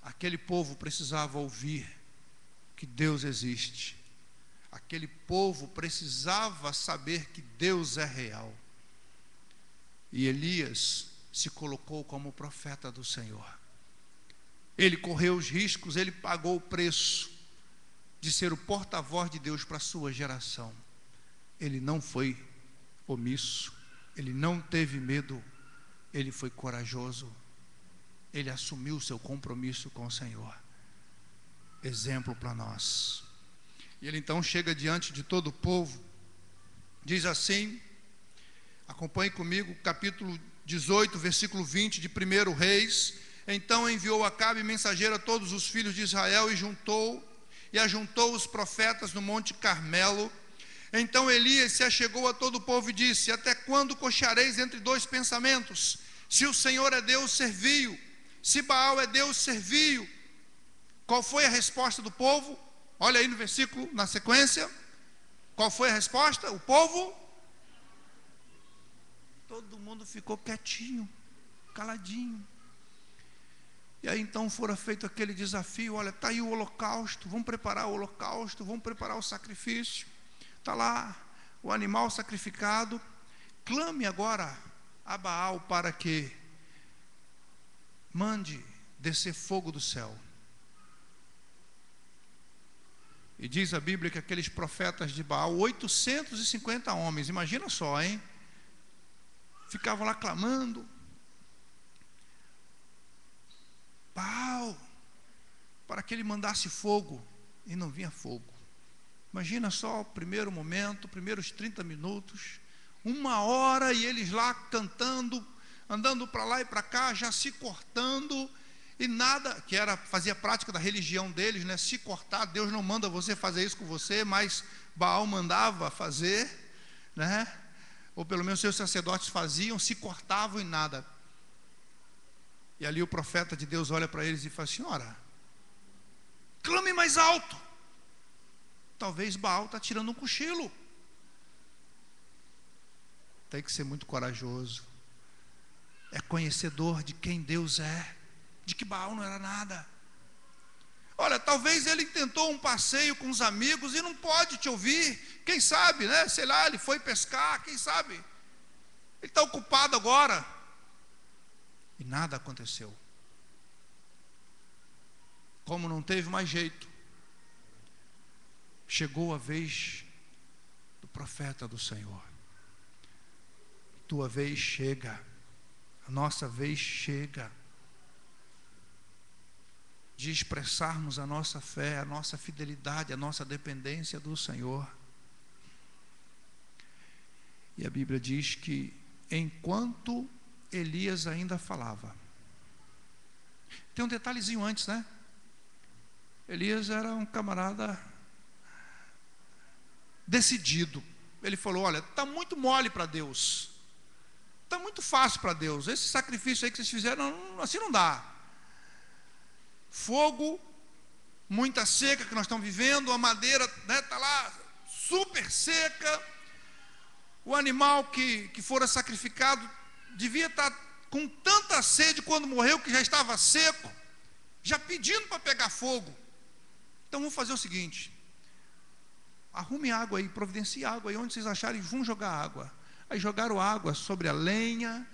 aquele povo precisava ouvir que Deus existe, aquele povo precisava saber que Deus é real, e Elias se colocou como profeta do Senhor. Ele correu os riscos, ele pagou o preço de ser o porta-voz de Deus para a sua geração. Ele não foi omisso, ele não teve medo, ele foi corajoso, ele assumiu o seu compromisso com o Senhor. Exemplo para nós. E ele então chega diante de todo o povo, diz assim, acompanhe comigo, capítulo 18, versículo 20 de 1 Reis. Então enviou Acabe mensageiro a todos os filhos de Israel e ajuntou os profetas no monte Carmelo. Então Elias se achegou a todo o povo e disse: até quando cocheareis entre dois pensamentos? Se o Senhor é Deus, serviu; se Baal é Deus, serviu. Qual foi a resposta do povo? Olha aí no versículo, na sequência. Qual foi a resposta? O povo? Todo mundo ficou quietinho, caladinho. E aí então fora feito aquele desafio: olha, está aí o holocausto, vamos preparar o holocausto, vamos preparar o sacrifício. Está lá o animal sacrificado. Clame agora a Baal para que mande descer fogo do céu. E diz a Bíblia que aqueles profetas de Baal, 850 homens, imagina só, hein? Ficavam lá clamando: Baal, para que ele mandasse fogo, e não vinha fogo. Imagina só o primeiro momento, primeiros 30 minutos, 1 hora, e eles lá cantando, andando para lá e para cá, já se cortando, e nada, que fazia prática da religião deles, né? Se cortar, Deus não manda você fazer isso com você, mas Baal mandava fazer, né? Ou pelo menos seus sacerdotes faziam, se cortavam e nada. E ali o profeta de Deus olha para eles e fala: senhora, clame mais alto. Talvez Baal está tirando um cochilo. Tem que ser muito corajoso. É conhecedor de quem Deus é, de que Baal não era nada. Olha, talvez ele tentou um passeio com os amigos e não pode te ouvir. Quem sabe, né? Sei lá, ele foi pescar, quem sabe? Ele está ocupado agora. E nada aconteceu. Como não teve mais jeito, chegou a vez do profeta do Senhor. Tua vez chega, a nossa vez chega, de expressarmos a nossa fé, a nossa fidelidade, a nossa dependência do Senhor. E a Bíblia diz que enquanto Elias ainda falava, tem um detalhezinho antes, né? Elias era um camarada decidido. Ele falou: olha, está muito mole para Deus, está muito fácil para Deus, esse sacrifício aí que vocês fizeram, assim não dá. Fogo, muita seca que nós estamos vivendo, a madeira está lá super seca, o animal que fora sacrificado devia estar com tanta sede quando morreu, que já estava seco, já pedindo para pegar fogo. Então vamos fazer o seguinte: arrume água aí, providencie água aí, onde vocês acharem, vão jogar água. Aí jogaram água sobre a lenha.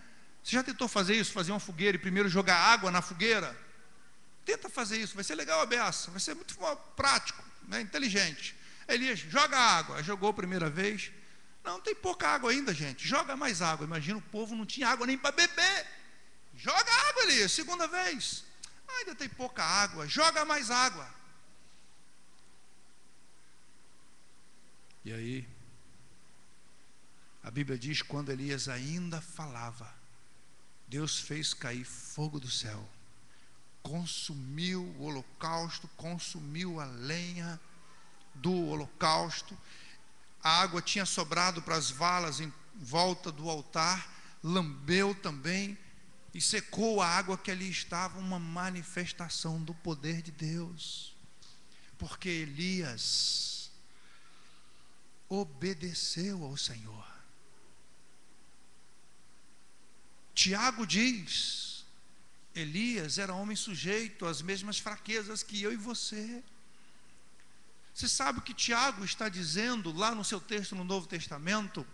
Você já tentou fazer isso, fazer uma fogueira e primeiro jogar água na fogueira? Tenta fazer isso, vai ser legal a beça, vai ser muito prático, né, inteligente. Elias, joga água. Jogou a primeira vez. Não, tem pouca água ainda, gente, joga mais água. Imagina, o povo não tinha água nem para beber. Joga água, Elias, segunda vez. Ainda tem pouca água, joga mais água. E aí, a Bíblia diz: quando Elias ainda falava, Deus fez cair fogo do céu, consumiu o holocausto, consumiu a lenha do holocausto. A água tinha sobrado para as valas em volta do altar, lambeu também e secou a água que ali estava, uma manifestação do poder de Deus, porque Elias obedeceu ao Senhor. Tiago diz: Elias era homem sujeito às mesmas fraquezas que eu e você. Você sabe o que Tiago está dizendo lá no seu texto no Novo Testamento?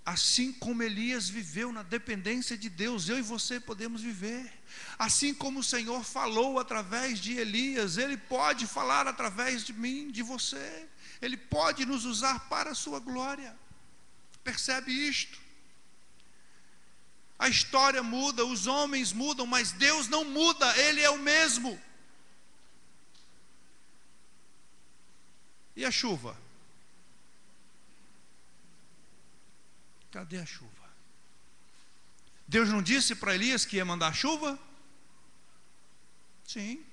Assim como Elias viveu na dependência de Deus, eu e você podemos viver. Assim como o Senhor falou através de Elias, Ele pode falar através de mim, de você. Ele pode nos usar para a sua glória. Percebe isto? A história muda, os homens mudam, mas Deus não muda, Ele é o mesmo. E a chuva? Cadê a chuva? Deus não disse para Elias que ia mandar chuva? Sim.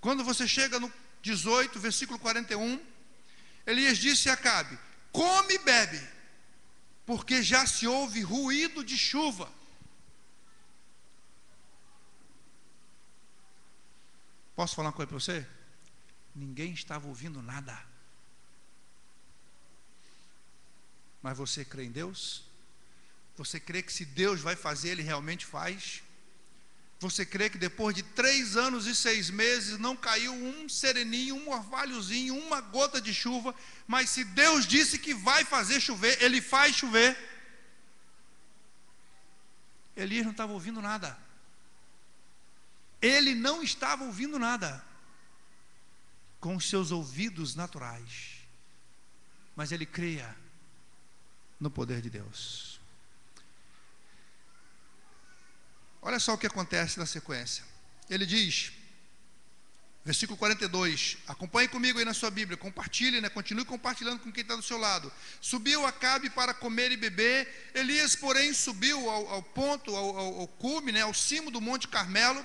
Quando você chega no 18, versículo 41, Elias disse a Acabe: come e bebe, porque já se ouve ruído de chuva. Posso falar uma coisa para você? Ninguém estava ouvindo nada. Mas você crê em Deus? Você crê que se Deus vai fazer, Ele realmente faz? Você crê que depois de 3 anos e 6 meses não caiu um sereninho, um orvalhozinho, uma gota de chuva, mas se Deus disse que vai fazer chover, Ele faz chover? Elias não estava ouvindo nada. Ele não estava ouvindo nada com os seus ouvidos naturais, mas ele cria no poder de Deus. Olha só o que acontece na sequência. Ele diz, versículo 42, acompanhe comigo aí na sua Bíblia, compartilhe, continue compartilhando com quem está do seu lado. Subiu Acabe para comer e beber. Elias, porém, subiu ao ponto, ao cume, ao cimo do Monte Carmelo,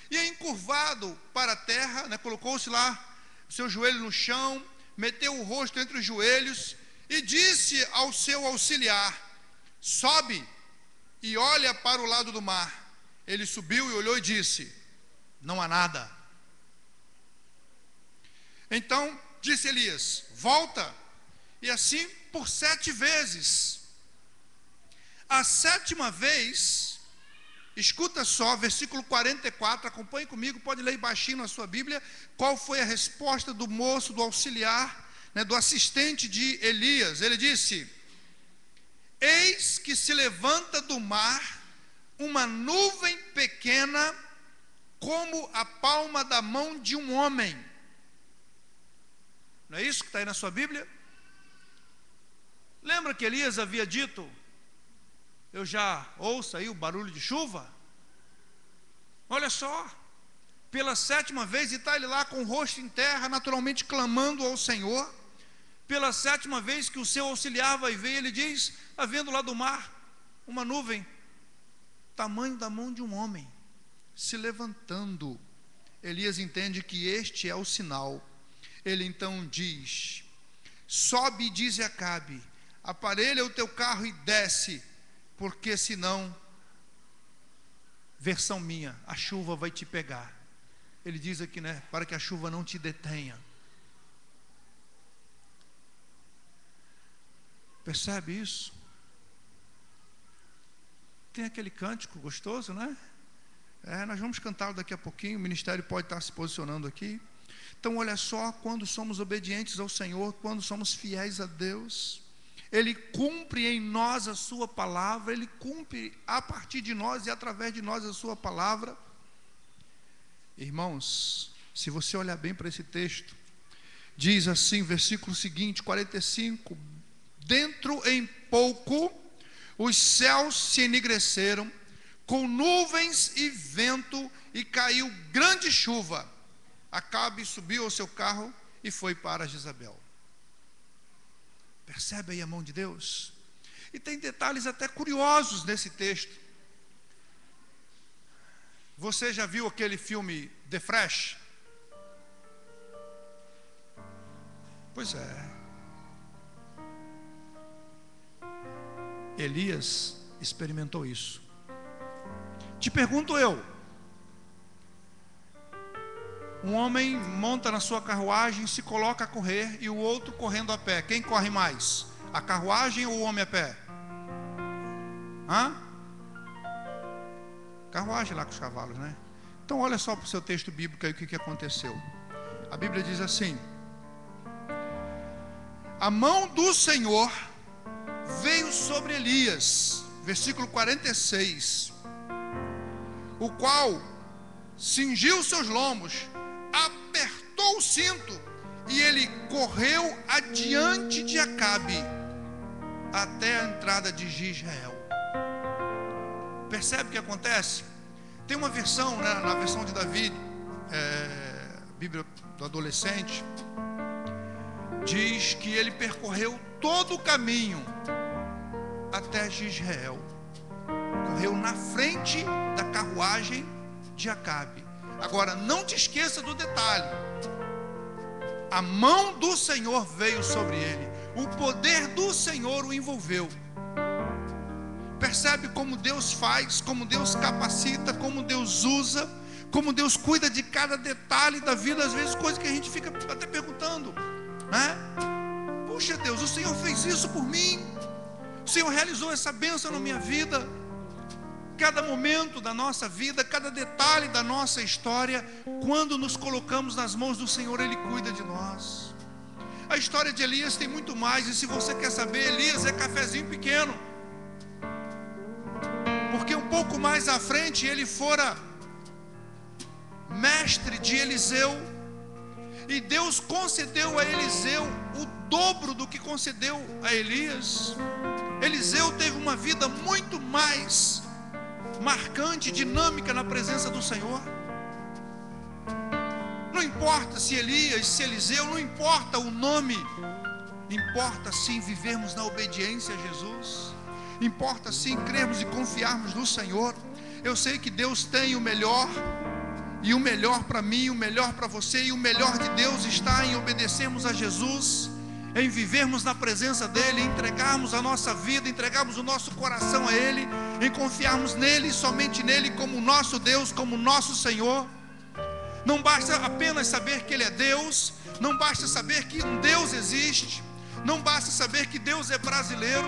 e encurvado para a terra, colocou-se lá, seu joelho no chão, meteu o rosto entre os joelhos, e disse ao seu auxiliar: sobe e olha para o lado do mar. Ele subiu e olhou e disse: não há nada. Então disse Elias: volta. E assim por 7 vezes. A 7ª vez, escuta só, versículo 44, acompanhe comigo, pode ler baixinho na sua Bíblia, qual foi a resposta do moço, do auxiliar, do assistente de Elias. Ele disse: eis que se levanta do mar uma nuvem pequena, como a palma da mão de um homem. Não é isso que está aí na sua Bíblia? Lembra que Elias havia dito: eu já ouço aí o barulho de chuva? Olha só, pela 7ª vez, e está ele lá com o rosto em terra, naturalmente clamando ao Senhor. Pela 7ª vez que o seu auxiliar vai ver, ele diz: havendo lá do mar uma nuvem, tamanho da mão de um homem, se levantando. Elias entende que este é o sinal. Ele então diz: sobe e diz a Acabe: aparelha o teu carro e desce, porque senão, versão minha, a chuva vai te pegar. Ele diz aqui, para que a chuva não te detenha. Percebe isso? Tem aquele cântico gostoso, nós vamos cantá-lo daqui a pouquinho, o ministério pode estar se posicionando aqui. Então olha só, quando somos obedientes ao Senhor, quando somos fiéis a Deus, Ele cumpre em nós a sua palavra, Ele cumpre a partir de nós e através de nós a sua palavra. Irmãos, se você olhar bem para esse texto, diz assim, versículo seguinte, 45, dentro em pouco, os céus se enegreceram, com nuvens e vento, e caiu grande chuva. Acabe subiu ao seu carro e foi para Jezabel. Percebe aí a mão de Deus? E tem detalhes até curiosos nesse texto. Você já viu aquele filme The Flash? Pois é. Elias experimentou isso. Te pergunto eu: um homem monta na sua carruagem, se coloca a correr, e o outro correndo a pé. Quem corre mais? A carruagem ou o homem a pé? Hã? Carruagem lá com os cavalos, né? Então olha só para o seu texto bíblico aí o que aconteceu. A Bíblia diz assim: a mão do Senhor veio sobre Elias, versículo 46, o qual cingiu seus lombos, apertou o cinto, e ele correu adiante de Acabe até a entrada de Jezreel. Percebe o que acontece? Tem uma versão, né, na versão de Davi, Bíblia do adolescente, diz que ele percorreu todo o caminho até Jezreel, correu na frente da carruagem de Acabe. Agora, não te esqueça do detalhe: a mão do Senhor veio sobre ele, o poder do Senhor o envolveu. Percebe como Deus faz, como Deus capacita, como Deus usa, como Deus cuida de cada detalhe da vida. Às vezes coisas que a gente fica até perguntando, né? Puxa Deus, o Senhor fez isso por mim, o Senhor realizou essa bênção na minha vida. Cada momento da nossa vida, cada detalhe da nossa história, quando nos colocamos nas mãos do Senhor, Ele cuida de nós. A história de Elias tem muito mais, e se você quer saber, Elias é cafezinho pequeno, porque um pouco mais à frente ele fora mestre de Eliseu, e Deus concedeu a Eliseu o dobro do que concedeu a Elias. Eliseu teve uma vida muito mais marcante, dinâmica na presença do Senhor. Não importa se Elias, se Eliseu, não importa o nome, importa sim vivermos na obediência a Jesus, importa sim crermos e confiarmos no Senhor. Eu sei que Deus tem o melhor, e o melhor para mim, o melhor para você, e o melhor de Deus está em obedecermos a Jesus, em vivermos na presença dEle, em entregarmos a nossa vida, entregarmos o nosso coração a Ele, em confiarmos nele e somente nele como nosso Deus, como nosso Senhor. Não basta apenas saber que Ele é Deus, não basta saber que um Deus existe, não basta saber que Deus é brasileiro.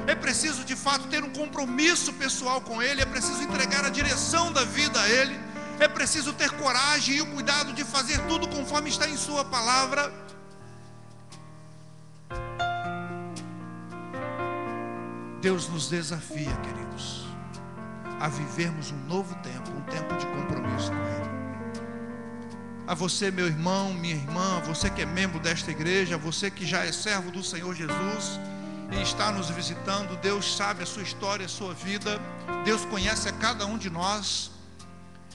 É preciso de fato ter um compromisso pessoal com Ele, é preciso entregar a direção da vida a Ele, é preciso ter coragem e o cuidado de fazer tudo conforme está em Sua palavra. Deus nos desafia, queridos, a vivermos um novo tempo, um tempo de compromisso com Ele. A você, meu irmão, minha irmã, você que é membro desta igreja, você que já é servo do Senhor Jesus e está nos visitando, Deus sabe a sua história, a sua vida, Deus conhece a cada um de nós,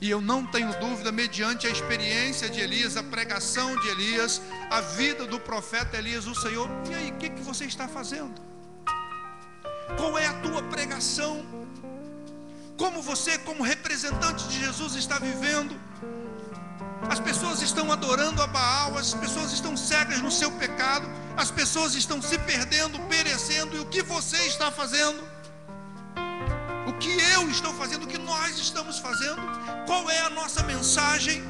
e eu não tenho dúvida, mediante a experiência de Elias, a pregação de Elias, a vida do profeta Elias, o Senhor, e aí, o que você está fazendo? Qual é a tua pregação? Como você, como representante de Jesus, está vivendo? As pessoas estão adorando a Baal, as pessoas estão cegas no seu pecado, as pessoas estão se perdendo, perecendo, e o que você está fazendo? O que eu estou fazendo? O que nós estamos fazendo? Qual é a nossa mensagem?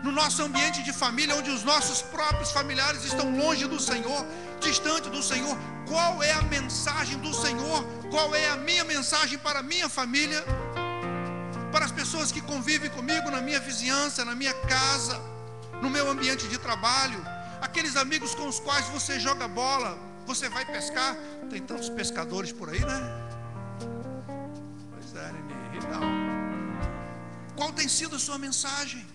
No nosso ambiente de família, onde os nossos próprios familiares estão longe do Senhor, distante do Senhor, qual é a mensagem do Senhor? Qual é a minha mensagem para a minha família? Para as pessoas que convivem comigo na minha vizinhança, na minha casa, no meu ambiente de trabalho, aqueles amigos com os quais você joga bola, você vai pescar. Tem tantos pescadores por aí, né? Pois é, Nini, então, qual tem sido a sua mensagem?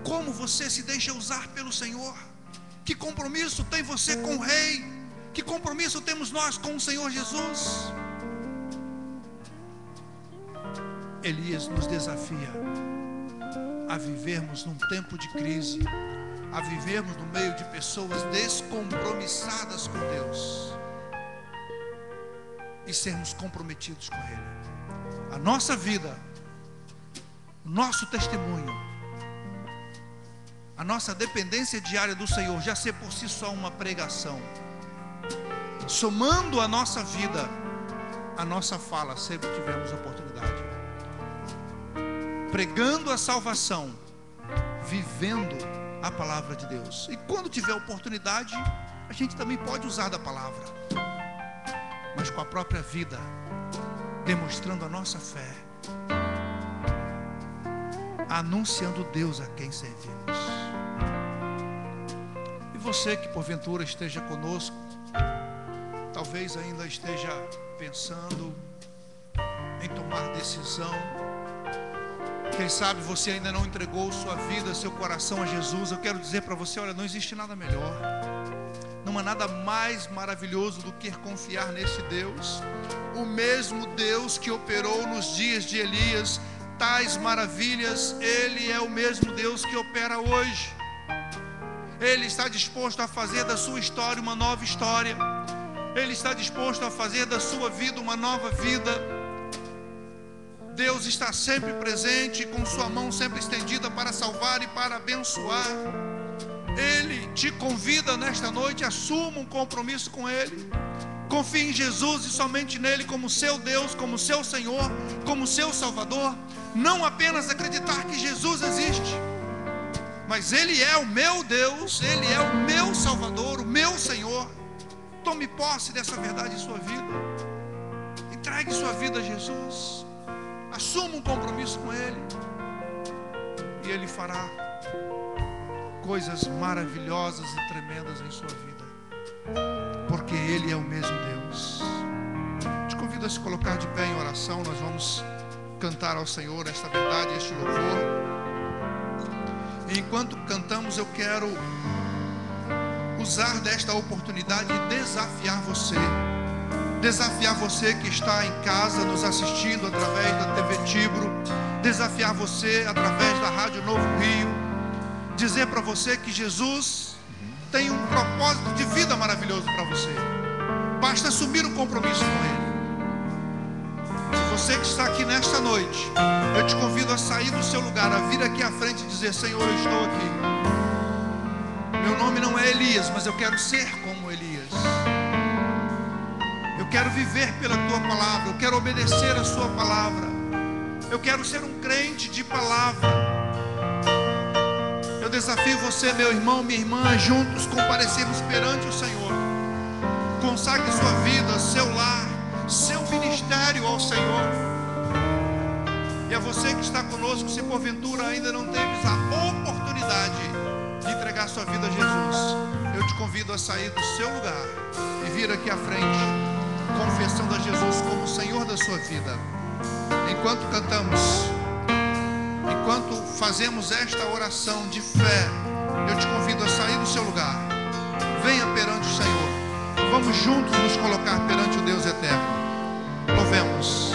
Como você se deixa usar pelo Senhor? Que compromisso tem você com o Rei? Que compromisso temos nós com o Senhor Jesus? Elias nos desafia a vivermos num tempo de crise, a vivermos no meio de pessoas descompromissadas com Deus e sermos comprometidos com Ele. A nossa vida, o nosso testemunho, a nossa dependência diária do Senhor já ser por si só uma pregação, somando a nossa vida, a nossa fala, sempre que tivermos oportunidade, pregando a salvação, vivendo a palavra de Deus. E quando tiver oportunidade, a gente também pode usar da palavra, mas com a própria vida, demonstrando a nossa fé, anunciando Deus a quem servimos. E você que porventura esteja conosco, talvez ainda esteja pensando em tomar decisão, quem sabe você ainda não entregou sua vida, seu coração a Jesus. Eu quero dizer para você, olha, não existe nada melhor, não há nada mais maravilhoso do que confiar nesse Deus, o mesmo Deus que operou nos dias de Elias tais maravilhas. Ele é o mesmo Deus que opera hoje. Ele está disposto a fazer da sua história uma nova história. Ele está disposto a fazer da sua vida uma nova vida. Deus está sempre presente, com sua mão sempre estendida para salvar e para abençoar. Ele te convida nesta noite, assuma um compromisso com Ele. Confie em Jesus e somente nele como seu Deus, como seu Senhor, como seu Salvador. Não apenas acreditar que Jesus existe, mas Ele é o meu Deus, Ele é o meu Salvador, o meu Senhor. Tome posse dessa verdade em sua vida. Entregue sua vida a Jesus. Assuma um compromisso com Ele, e Ele fará coisas maravilhosas e tremendas em sua vida, porque Ele é o mesmo Deus. Te convido a se colocar de pé em oração. Nós vamos cantar ao Senhor esta verdade, este louvor. E enquanto cantamos, eu quero usar desta oportunidade e desafiar você que está em casa nos assistindo através da TV Tibro, desafiar você através da Rádio Novo Rio, dizer para você que Jesus tem um propósito de vida maravilhoso para você. Basta assumir o compromisso com Ele. Você que está aqui nesta noite, eu te convido a sair do seu lugar, a vir aqui à frente e dizer: Senhor, eu estou aqui. Meu nome não é Elias, mas eu quero ser como Elias. Eu quero viver pela Tua palavra, eu quero obedecer a Sua palavra. Eu quero ser um crente de palavra. Eu desafio você, meu irmão, minha irmã, juntos comparecermos perante o Senhor. Consagre sua vida, seu lar, seu ministério ao Senhor. E a você que está conosco, se porventura ainda não teve a oportunidade de entregar sua vida a Jesus, eu te convido a sair do seu lugar e vir aqui à frente, confessando a Jesus como o Senhor da sua vida. Enquanto cantamos, enquanto fazemos esta oração de fé, eu te convido a sair do seu lugar. Venha perante o Senhor. Vamos juntos nos colocar perante o Deus eterno. Louvemos.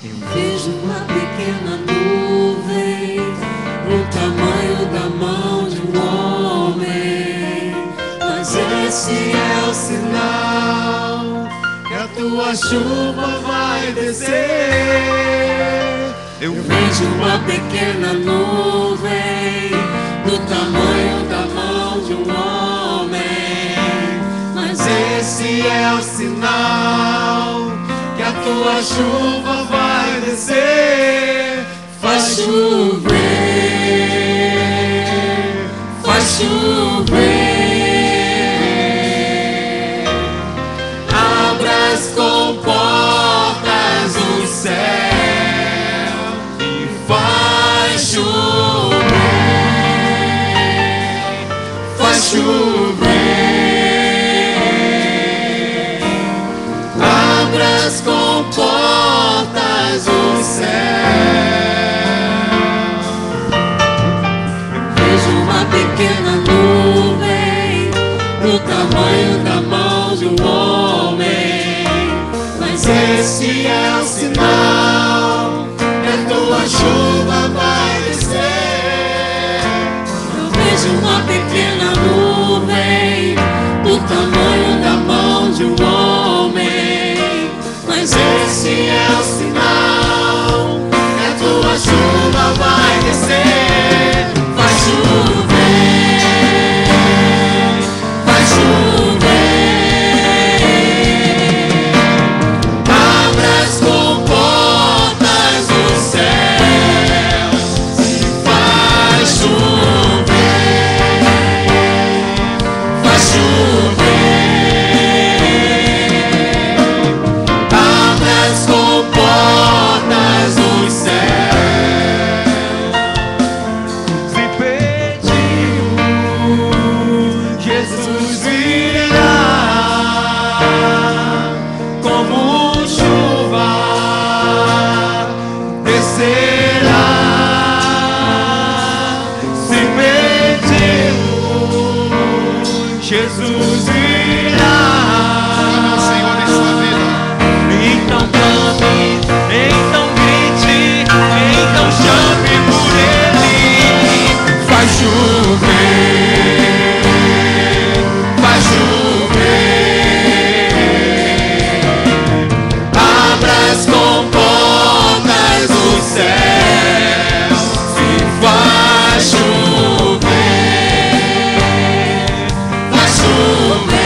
Eu vejo uma pequena nuvem no tamanho da mão de um homem, mas esse é o sinal que a tua chuva vai descer. Eu vejo uma pequena nuvem do tamanho da mão de um homem, mas esse é o sinal que a tua chuva vai descer. Faz chover, faz chover, abra as comportas do céu e faz chover, faz chover, abra as comportas do céu. Pequena nuvem tua chuva vai descer. Eu vejo uma pequena nuvem do tamanho da mão de um homem, mas esse é o sinal que a tua chuva vai descer. Vai chover, vai chover. Abra as comportas do céu, se vai chover, vai chover. Abra as comportas do céu. Se pediu, Jesus virá como chuva, descerá. Se pediu, Jesus virá. Clame ao Senhor em sua vida. Então clame, então grite, então chame por Ele. Vai chover, vai chover. Abra as comportas do céu, se vai chover, vai chover.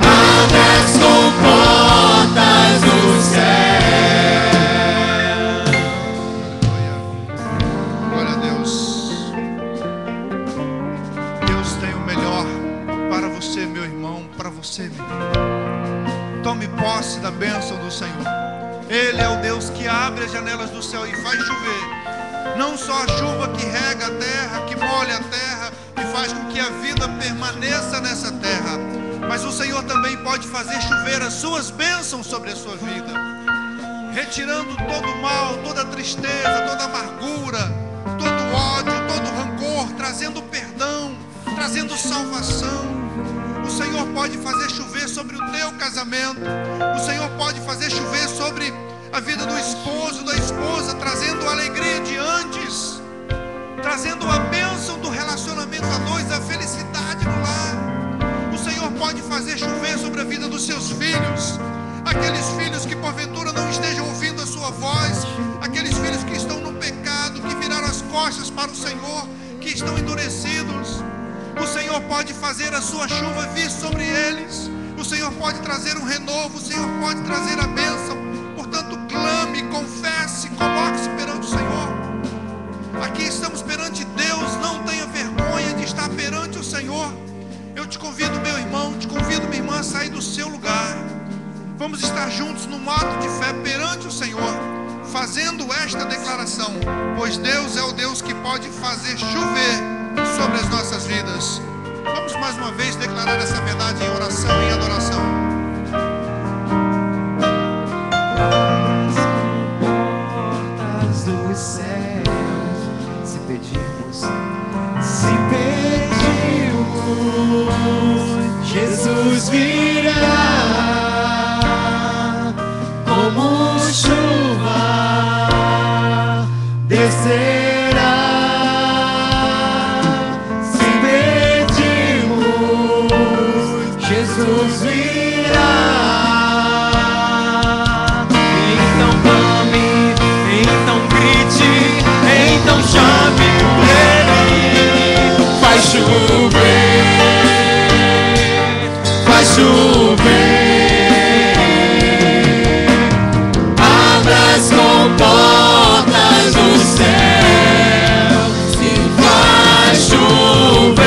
Abra as comportas do céu. Glória a Deus. Deus tem o melhor para você, meu irmão, para você, meu irmão. Tome posse da bênção do Senhor. Ele é o Deus que abre as janelas do céu e faz chover. Não só a chuva que rega a terra, que molha a terra e faz com que a vida permaneça nessa terra, mas o Senhor também pode fazer chover as suas bênçãos sobre a sua vida, retirando todo o mal, toda a tristeza, toda a amargura, todo o ódio, todo o rancor, trazendo perdão, trazendo salvação. O Senhor pode fazer chover sobre o teu casamento. O Senhor pode fazer chover sobre a vida do esposo, da esposa, trazendo a alegria de antes, trazendo a bênção do relacionamento a dois, a felicidade no lar. O Senhor pode fazer chover sobre a vida dos seus filhos, aqueles filhos que porventura não estejam ouvindo a sua voz, aqueles filhos que estão no pecado, que viraram as costas para o Senhor, que estão endurecidos. O Senhor pode fazer a sua chuva vir sobre eles. O Senhor pode trazer um renovo. O Senhor pode trazer a bênção. Portanto, clame, confesse, coloque-se perante o Senhor. Aqui estamos perante Deus. Não tenha vergonha de estar perante o Senhor. Eu te convido, meu irmão, te convido, minha irmã, a sair do seu lugar. Vamos estar juntos num ato de fé perante o Senhor, fazendo esta declaração, pois Deus é o Deus que pode fazer chover sobre as nossas vidas. Vamos mais uma vez declarar essa verdade em oração e adoração. As portas dos céus, se pedimos, Jesus virá como chuva, descerá. Jesus virá. Então clame, então grite, então chame por Ele. Vai chover, vai chover. Abra as comportas do céu, se vai chover,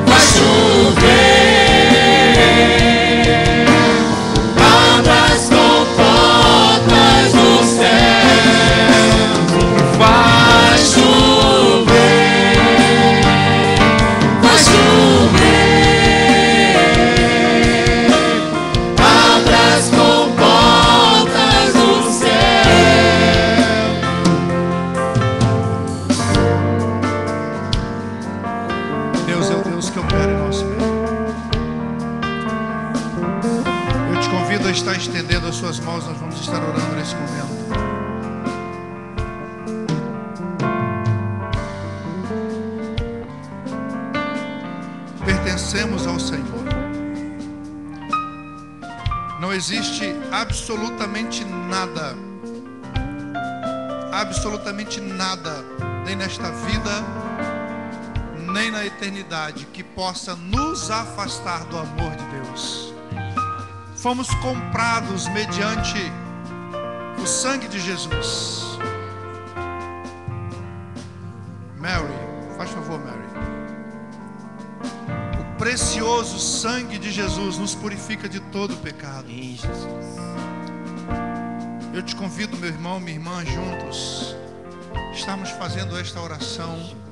vai chover. Abra as comportas do céu, vai chover, vai chover. Abra as comportas do está estendendo as suas mãos, nós vamos estar orando nesse momento. Pertencemos ao Senhor. Não existe absolutamente nada, nem nesta vida, nem na eternidade, que possa nos afastar do amor de Deus. Fomos comprados mediante o sangue de Jesus. Mary, faz favor, Mary. O precioso sangue de Jesus nos purifica de todo pecado. Eu te convido, meu irmão, minha irmã, juntos, estamos fazendo esta oração